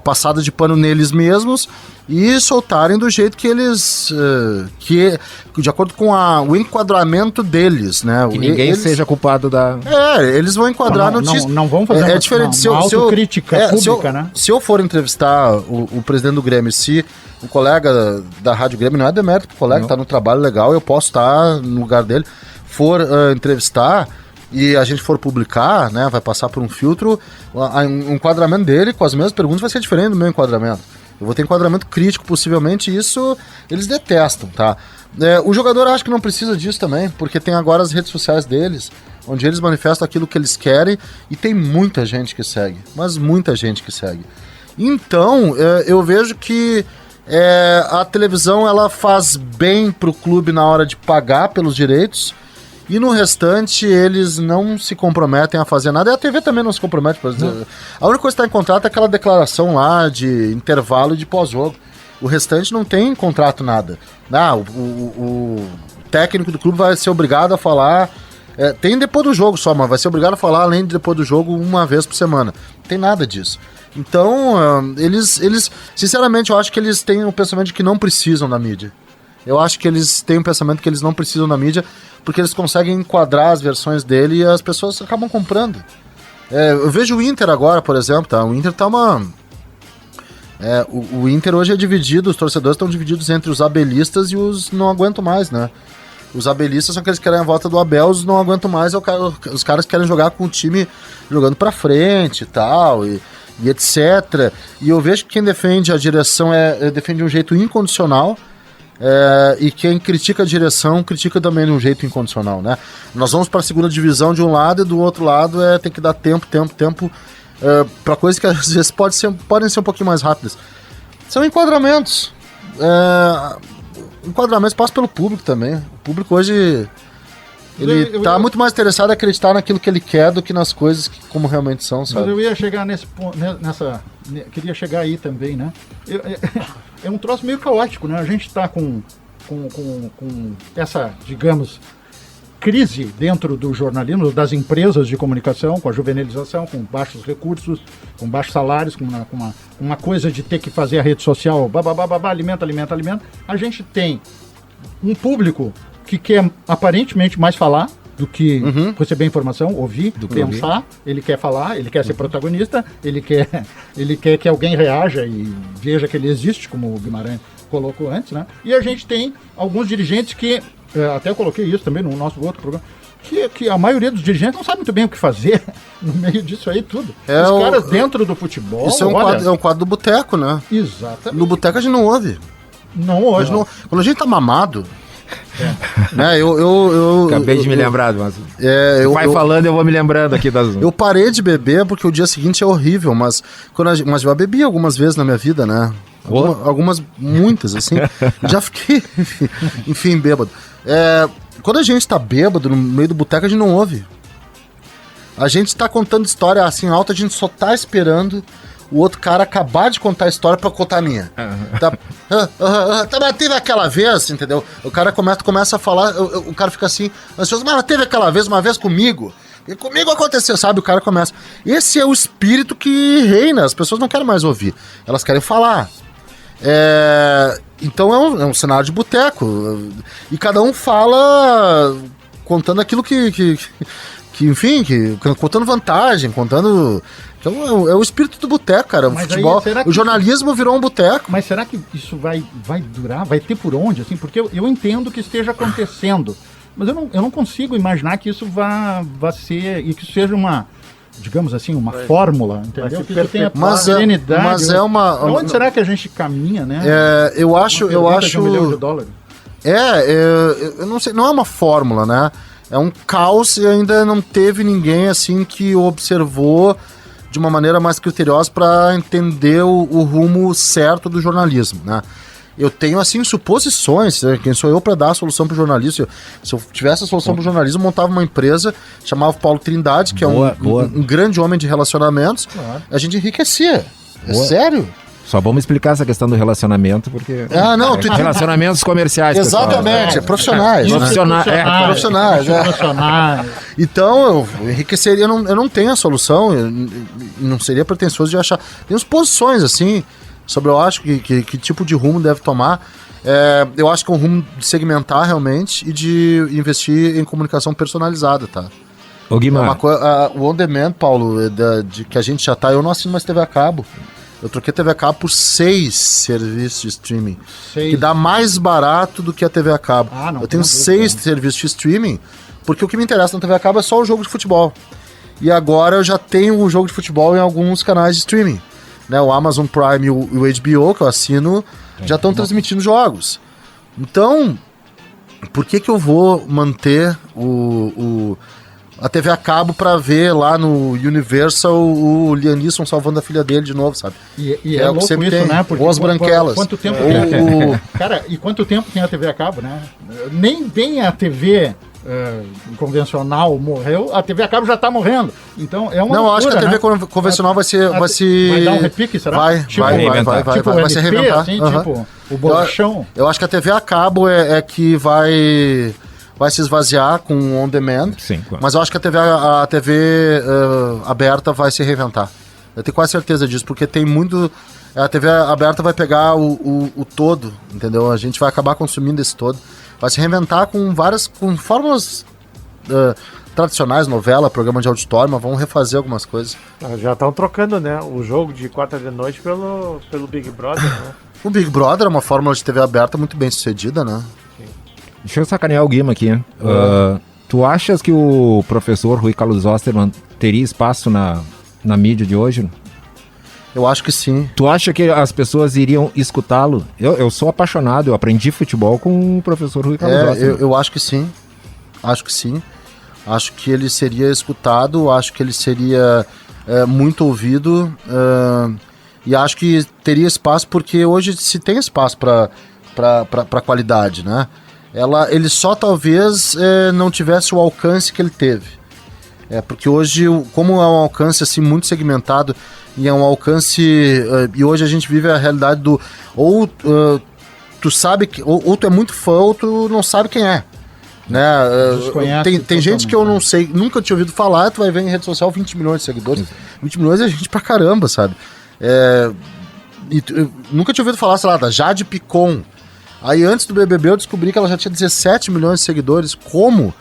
passada de pano neles mesmos e soltarem do jeito que eles... de acordo com o enquadramento deles, né? Que ninguém seja culpado da... eles vão enquadrar a notícia. Não vão fazer uma autocrítica pública, né? Se eu for entrevistar o presidente do Grêmio, se o colega da Rádio Grêmio, não é demérito pro colega, tá no trabalho legal, eu posso estar no lugar dele, for entrevistar e a gente for publicar, né, vai passar por um filtro, o enquadramento dele com as mesmas perguntas vai ser diferente do meu enquadramento. Eu vou ter enquadramento crítico, possivelmente, e isso eles detestam, tá? O jogador acha que não precisa disso também, porque tem agora as redes sociais deles, onde eles manifestam aquilo que eles querem, e tem muita gente que segue, mas muita gente que segue. Então, eu vejo que a televisão ela faz bem pro clube na hora de pagar pelos direitos, e no restante eles não se comprometem a fazer nada. E a TV também não se compromete. A única coisa que está em contrato é aquela declaração lá de intervalo de pós-jogo. O restante não tem contrato nada. O técnico do clube vai ser obrigado a falar Tem depois do jogo só, mas vai ser obrigado a falar além de depois do jogo uma vez por semana. Não tem nada disso. Então, eles sinceramente, eu acho que eles têm o pensamento de que não precisam da mídia. Eu acho que eles têm o pensamento que eles não precisam da mídia, porque eles conseguem enquadrar as versões dele e as pessoas acabam comprando. Eu vejo o Inter agora, por exemplo, tá? O Inter tá o Inter hoje é dividido, os torcedores estão divididos entre os abelistas e os não aguento mais, né? Os abelistas são aqueles que querem a volta do Abel, os não aguento mais, os caras querem jogar com o time jogando pra frente e tal, e etc. E eu vejo que quem defende a direção defende de um jeito incondicional, e quem critica a direção critica também de um jeito incondicional, né? Nós vamos para a segunda divisão de um lado e do outro lado tem que dar tempo para coisas que às vezes podem ser um pouquinho mais rápidas. São enquadramentos. Enquadramentos passam pelo público também. O público hoje ele tá muito mais interessado em acreditar naquilo que ele quer do que nas coisas como realmente são, sabe? Mas eu ia chegar nesse ponto, queria chegar aí também, né? É um troço meio caótico, né? A gente tá com essa, digamos, crise dentro do jornalismo, das empresas de comunicação, com a juvenilização, com baixos recursos, com baixos salários, com uma coisa de ter que fazer a rede social, alimenta. A gente tem um público que quer aparentemente mais falar do que receber informação, ouvir, pensar. Ele quer falar, ele quer ser protagonista, ele quer que alguém reaja e veja que ele existe, como o Guimarães colocou antes, né? E a gente tem alguns dirigentes que, até eu coloquei isso também no nosso outro programa, que a maioria dos dirigentes não sabe muito bem o que fazer no meio disso aí tudo. Os caras dentro do futebol... Isso é um quadro do boteco, né? Exatamente. No boteco a gente não ouve. Não ouve. Quando a gente tá mamado... Né, Acabei de me lembrar, mas vai falando, eu vou me lembrando aqui das... Eu parei de beber porque o dia seguinte é horrível, mas eu já bebi algumas vezes na minha vida, né? Algumas, muitas, assim. Já fiquei, enfim, bêbado. Quando a gente tá bêbado no meio do boteco, a gente não ouve. A gente tá contando história assim alta, a gente só tá esperando o outro cara acabar de contar a história pra contar a minha. Mas teve aquela vez, entendeu? O cara começa a falar, o cara fica assim, ansioso, mas teve aquela vez, uma vez comigo. E comigo aconteceu, sabe? O cara começa. Esse é o espírito que reina, as pessoas não querem mais ouvir, elas querem falar. Então é um cenário de boteco. E cada um fala contando aquilo que enfim, contando vantagem, contando... Então é o espírito do boteco, cara. O futebol, o jornalismo virou um boteco. Mas será que isso vai durar? Vai ter por onde? Assim, porque eu entendo que esteja acontecendo, mas eu não consigo imaginar que isso vá ser, e que isso seja uma, digamos assim, uma fórmula, entendeu? Que isso tenha serenidade. Mas é uma... Onde será que a gente caminha, né? Eu acho... $1 milhão de dólares. Eu não sei, não é uma fórmula, né? É um caos e ainda não teve ninguém assim que observou de uma maneira mais criteriosa para entender o rumo certo do jornalismo, né? Eu tenho, assim, suposições, né? Quem sou eu para dar a solução para o jornalismo? Se eu tivesse a solução para o jornalismo, eu montava uma empresa, chamava Paulo Trindade, que é um grande homem de relacionamentos, a gente enriquecia. É sério? Só vamos explicar essa questão do relacionamento, porque... relacionamentos comerciais, exatamente, profissionais. Profissionais. Então, eu enriqueceria, eu não tenho a solução, não seria pretensioso de achar. Tem posições, assim, sobre eu acho que tipo de rumo deve tomar. Eu acho que é um rumo de segmentar, realmente, e de investir em comunicação personalizada, tá? Ô, Guimar. O On Demand, Paulo, de que a gente já tá, eu não assino mais TV a cabo. Eu troquei a TV a cabo por 6 serviços de streaming. Que dá mais barato do que a TV a cabo. Eu tenho 6 serviços de streaming, porque o que me interessa na TV a cabo é só o jogo de futebol. E agora eu já tenho o jogo de futebol em alguns canais de streaming. Né? O Amazon Prime e o HBO, que eu assino, já estão transmitindo jogos. Então, por que eu vou manter a TV a cabo pra ver lá no Universal o Liam Neeson salvando a filha dele de novo, sabe? E é louco isso, tem, né? Porque ou as branquelas. Quanto tempo Cara, e quanto tempo tem a TV a cabo, né? Nem bem a TV convencional morreu, a TV a cabo já tá morrendo. Então é uma loucura, acho que a TV convencional vai dar um repique, será? Vai se reinventar. Assim, tipo o bolachão. Eu acho que a TV a cabo é que vai vai se esvaziar com o on demand. Sim, claro. Mas eu acho que a TV aberta vai se reinventar. Eu tenho quase certeza disso, porque tem muito... A TV aberta vai pegar o todo, entendeu? A gente vai acabar consumindo esse todo. Vai se reinventar com fórmulas tradicionais, novela, programa de auditório, mas vão refazer algumas coisas. Já estão trocando, né? O jogo de quarta de noite pelo Big Brother, né? O Big Brother é uma fórmula de TV aberta muito bem sucedida, né? Sim. Deixa eu sacanear o Guima aqui. Tu achas que o professor Rui Carlos Osterman teria espaço na mídia de hoje? Eu acho que sim. Tu acha que as pessoas iriam escutá-lo? Eu sou apaixonado, eu aprendi futebol com o professor Rui Carlos Osterman. Eu acho que sim. Acho que sim. Acho que ele seria escutado, acho que ele seria muito ouvido, e acho que teria espaço, porque hoje se tem espaço para qualidade, né? Ele só talvez não tivesse o alcance que ele teve. Porque hoje, como é um alcance assim, muito segmentado, e é um alcance... e hoje a gente vive a realidade do... Ou tu sabe, ou tu é muito fã, ou tu não sabe quem é. Né? Tem gente que eu não sei, nunca tinha ouvido falar, tu vai ver em rede social 20 milhões de seguidores. Exato. 20 milhões é gente pra caramba, sabe? Eu nunca tinha ouvido falar, sei lá, da Jade Picon. Aí antes do BBB eu descobri que ela já tinha 17 milhões de seguidores. Como?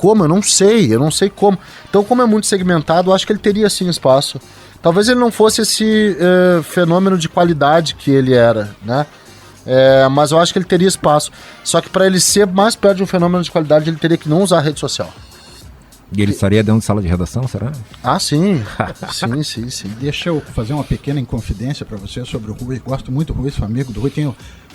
Eu não sei como. Então, como é muito segmentado, eu acho que ele teria sim espaço. Talvez ele não fosse esse fenômeno de qualidade que ele era, né? Mas eu acho que ele teria espaço. Só que para ele ser mais perto de um fenômeno de qualidade, ele teria que não usar a rede social. E ele estaria dentro de sala de redação, será? Ah, sim. sim. Deixa eu fazer uma pequena inconfidência para você sobre o Rui. Gosto muito do Rui, sou amigo do Rui. Tenho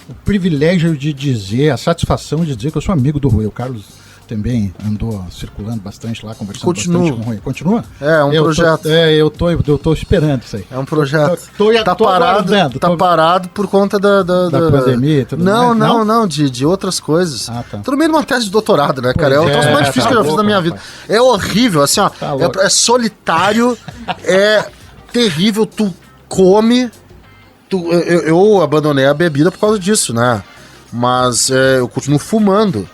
o privilégio de dizer, a satisfação de dizer que eu sou amigo do Rui. O Carlos também andou circulando bastante lá, conversando bastante com o Rui. Continua? É um projeto. Eu tô esperando isso aí. É um projeto. Tá parado. Tá parado por conta da pandemia e tudo mais. Não, de outras coisas. Tá. Tô no meio de uma tese de doutorado, né, cara? É o troço mais difícil que eu já fiz na minha vida. É horrível, assim, ó. É solitário, é terrível, tu come. Eu abandonei a bebida por causa disso, né? Mas eu continuo fumando.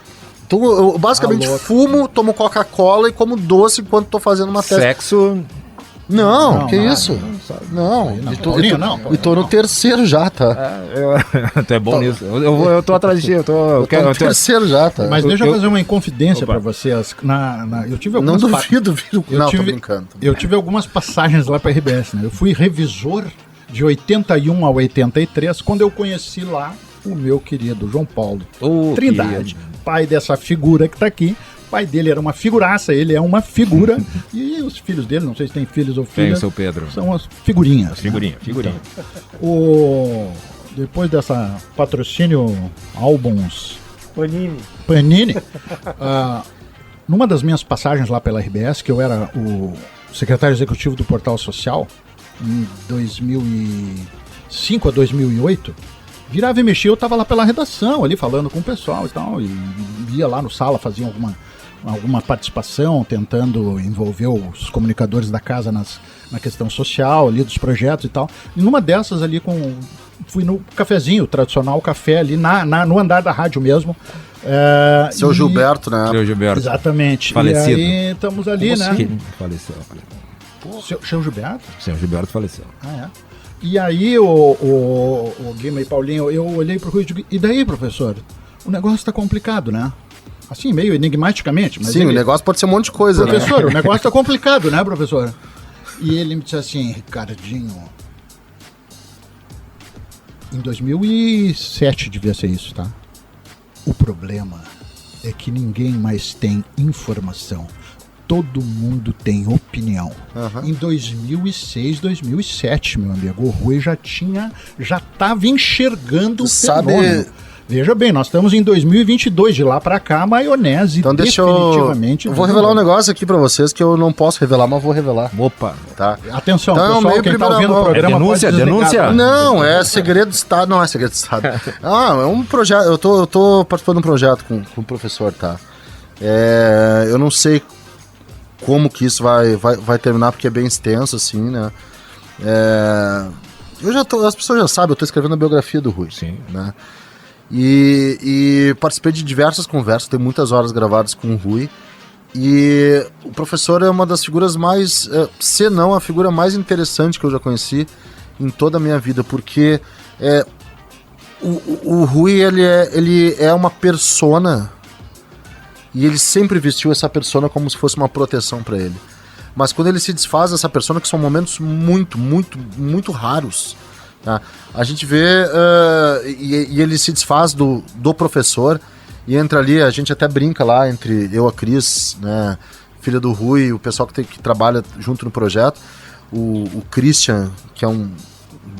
Então, eu basicamente fumo, tomo Coca-Cola e como doce enquanto tô fazendo uma tese. Sexo? Não, que isso? Não. E tô no terceiro já, tá? Tu é bom nisso. Eu tô atrás de ti. Eu tô no terceiro já, tá? Mas deixa eu fazer uma inconfidência pra vocês. Eu tive algumas não duvido, tô brincando. Eu tive algumas passagens lá pra RBS, né? Eu fui revisor de 81 a 83, quando eu conheci lá o meu querido João Paulo Trindade, pai dessa figura que tá aqui. O pai dele era uma figuraça, ele é uma figura. E os filhos dele, não sei se tem filhos ou filhas. Tem o seu Pedro. São as figurinhas. Figurinha. Então, depois dessa patrocínio álbuns Panini. Numa das minhas passagens lá pela RBS, que eu era o secretário executivo do Portal Social, em 2005 a 2008, virava e mexia, eu estava lá pela redação, ali falando com o pessoal e tal, e ia lá no sala, fazia alguma participação, tentando envolver os comunicadores da casa na questão social, ali dos projetos e tal. E numa dessas ali, fui no cafezinho, o tradicional café ali, no andar da rádio mesmo. Seu Gilberto, né? Seu Gilberto. Exatamente. Falecido. E aí estamos ali, né? Faleceu. Seu Gilberto? Seu Gilberto faleceu. Ah, é? E aí, o Guima e Paulinho, eu olhei pro Rui e digo, e daí, professor? O negócio tá complicado, né? Assim, meio enigmaticamente. Mas sim, o negócio pode ser um monte de coisa, professor, o negócio tá complicado, né, professor? E ele me disse assim, Ricardinho, em 2007 devia ser isso, tá? O problema é que ninguém mais tem informação. Todo mundo tem opinião. Em 2006, 2007, meu amigo, o Rui já estava enxergando o fenômeno. Veja bem, nós estamos em 2022, de lá pra cá, a maionese então definitivamente... Eu vou revelar um negócio aqui pra vocês que eu não posso revelar, mas vou revelar. Opa! Tá. Atenção, então, pessoal, quem tá ouvindo o programa... Denúncia? Não, é segredo de Estado, não é segredo de Estado. É um projeto, eu tô participando de um projeto com o professor, tá? Eu não sei como que isso vai terminar, porque é bem extenso, assim, né? As pessoas já sabem, eu tô escrevendo a biografia do Rui. Sim. Né? E participei de diversas conversas, tenho muitas horas gravadas com o Rui. E o professor é uma das figuras mais, se não a figura mais interessante que eu já conheci em toda a minha vida, porque o Rui ele é uma persona, e ele sempre vestiu essa persona como se fosse uma proteção para ele. Mas quando ele se desfaz dessa persona, que são momentos muito, muito, muito raros, tá? A gente vê e ele se desfaz do professor e entra ali, a gente até brinca lá entre eu, a Cris, né, filha do Rui, o pessoal que trabalha junto no projeto, o Christian, que é um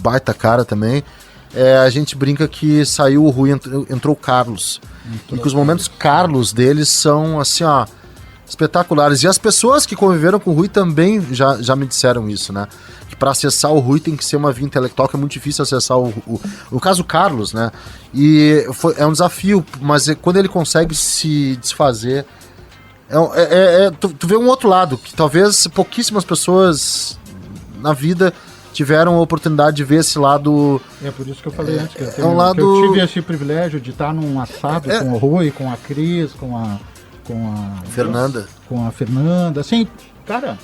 baita cara também. A gente brinca que saiu o Rui, entrou o Carlos. E que os momentos Carlos deles são assim, ó, espetaculares. E as pessoas que conviveram com o Rui também já me disseram isso, né? Que para acessar o Rui tem que ser uma via intelectual, que é muito difícil acessar o caso Carlos, né? E é um desafio, mas quando ele consegue se desfazer, tu vê um outro lado, que talvez pouquíssimas pessoas na vida tiveram a oportunidade de ver esse lado. É por isso que eu falei antes, que eu tive esse privilégio de estar num assado com o Rui, com a Cris, com a Fernanda. Com a Fernanda, assim, cara,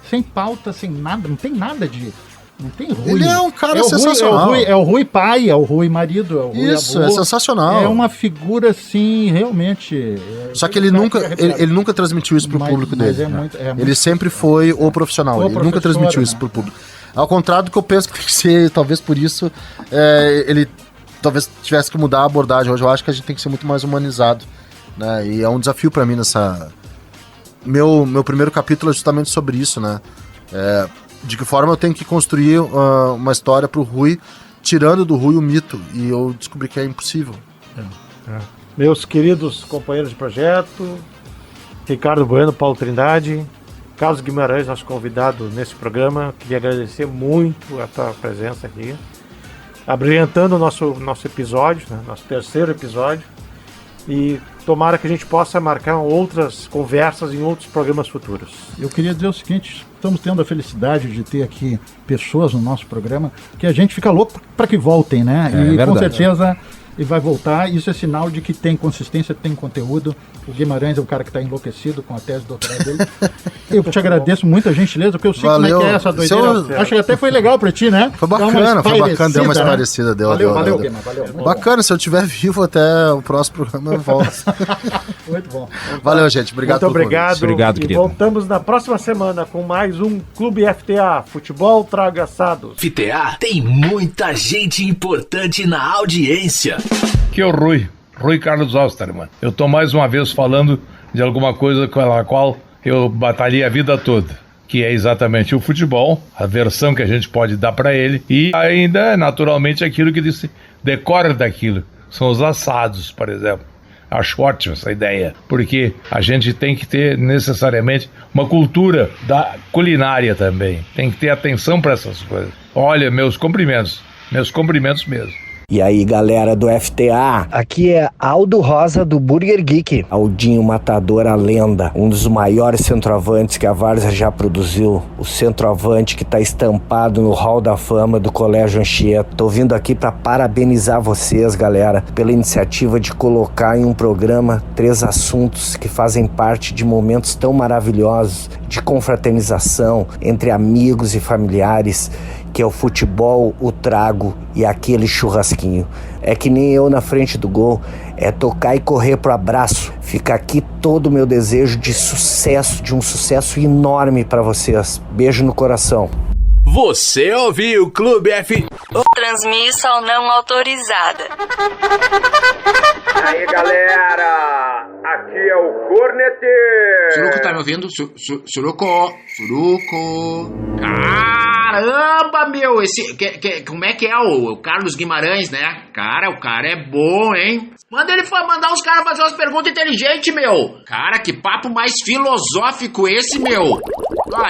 sem pauta, sem nada, não tem nada de... Não tem Rui. Ele é um cara sensacional. É o Rui pai, é o Rui marido, é o Rui Isso, avô. é sensacional. É uma figura, assim, realmente... Só que ele nunca transmitiu isso pro público dele. Ele sempre foi o profissional, ele nunca transmitiu isso pro público. Ao contrário do que eu penso que tem que ser, talvez por isso, ele talvez tivesse que mudar a abordagem. Hoje eu acho que a gente tem que ser muito mais humanizado, né? E é um desafio para mim nessa... Meu primeiro capítulo é justamente sobre isso, né? De que forma eu tenho que construir uma história pro Rui, tirando do Rui o mito. E eu descobri que é impossível. Meus queridos companheiros de projeto, Ricardo Bueno, Paulo Trindade, Carlos Guimarães, nosso convidado nesse programa, queria agradecer muito a tua presença aqui, abrilhantando o nosso episódio, né? Nosso terceiro episódio, e tomara que a gente possa marcar outras conversas em outros programas futuros. Eu queria dizer o seguinte, estamos tendo a felicidade de ter aqui pessoas no nosso programa que a gente fica louco para que voltem, né? Com certeza e vai voltar. Isso é sinal de que tem consistência, tem conteúdo. O Guimarães é o cara que está enlouquecido com a tese de doutorado dele. Eu te agradeço muito a gentileza, porque eu sei como é que é essa doideira. Acho que até foi legal para ti, né? Foi bacana, deu uma esclarecida. Valeu, Guima, valeu. Bacana, se eu estiver vivo até o próximo programa eu volto. Muito bom. Valeu, gente. Obrigado muito obrigado. Obrigado, querido. E voltamos na próxima semana com mais um Clube FTA, Futebol Trago Assados. FTA tem muita gente importante na audiência. Que é o Rui Carlos Osterman. Eu tô mais uma vez falando de alguma coisa pela qual eu batalhei a vida toda, que é exatamente o futebol, a versão que a gente pode dar para ele, e ainda, naturalmente, aquilo que se decora daquilo. São os assados, por exemplo. Acho ótima essa ideia, porque a gente tem que ter necessariamente uma cultura da culinária também. Tem que ter atenção para essas coisas. Olha, meus cumprimentos mesmo. E aí, galera do FTA, aqui é Aldo Rosa do Burger Geek. Aldinho Matador, a lenda, um dos maiores centroavantes que a Várzea já produziu. O centroavante que tá estampado no Hall da Fama do Colégio Anchieta. Tô vindo aqui para parabenizar vocês, galera, pela iniciativa de colocar em um programa 3 assuntos que fazem parte de momentos tão maravilhosos de confraternização entre amigos e familiares, que é o futebol, o trago e aquele churrasquinho. É que nem eu na frente do gol, é tocar e correr pro abraço. Fica aqui todo o meu desejo de sucesso, de um sucesso enorme para vocês. Beijo no coração. Você ouviu o Clube F... Transmissão não autorizada. Aí, galera, aqui é o Corneteiro. Suruco, tá me ouvindo? Suruco. Caramba, meu, como é que é o Carlos Guimarães, né? Cara, o cara é bom, hein? Manda ele mandar os caras fazer umas perguntas inteligentes, meu. Cara, que papo mais filosófico esse, meu.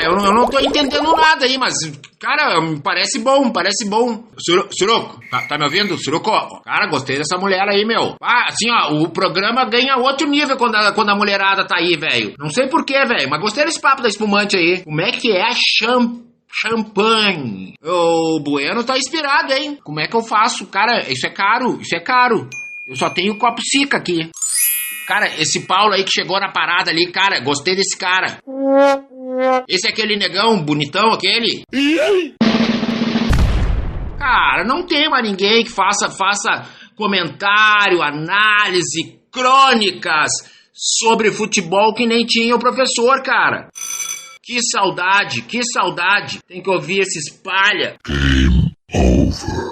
Eu não tô entendendo nada aí, mas, cara, parece bom. Suruco, tá me ouvindo? Suruco, cara, gostei dessa mulher aí, meu. Assim, ó, o programa ganha outro nível quando a mulherada tá aí, velho. Não sei porquê, velho, mas gostei desse papo da espumante aí. Como é que é a champanhe? O Bueno tá inspirado, hein? Como é que eu faço? Cara, isso é caro. Eu só tenho copo Sica aqui. Cara, esse Paulo aí que chegou na parada ali, cara, gostei desse cara. Esse é aquele negão bonitão, aquele? Cara, não tem mais ninguém que faça comentário, análise, crônicas sobre futebol que nem tinha o professor, cara. Que saudade, que saudade. Tem que ouvir esses palha. Game over.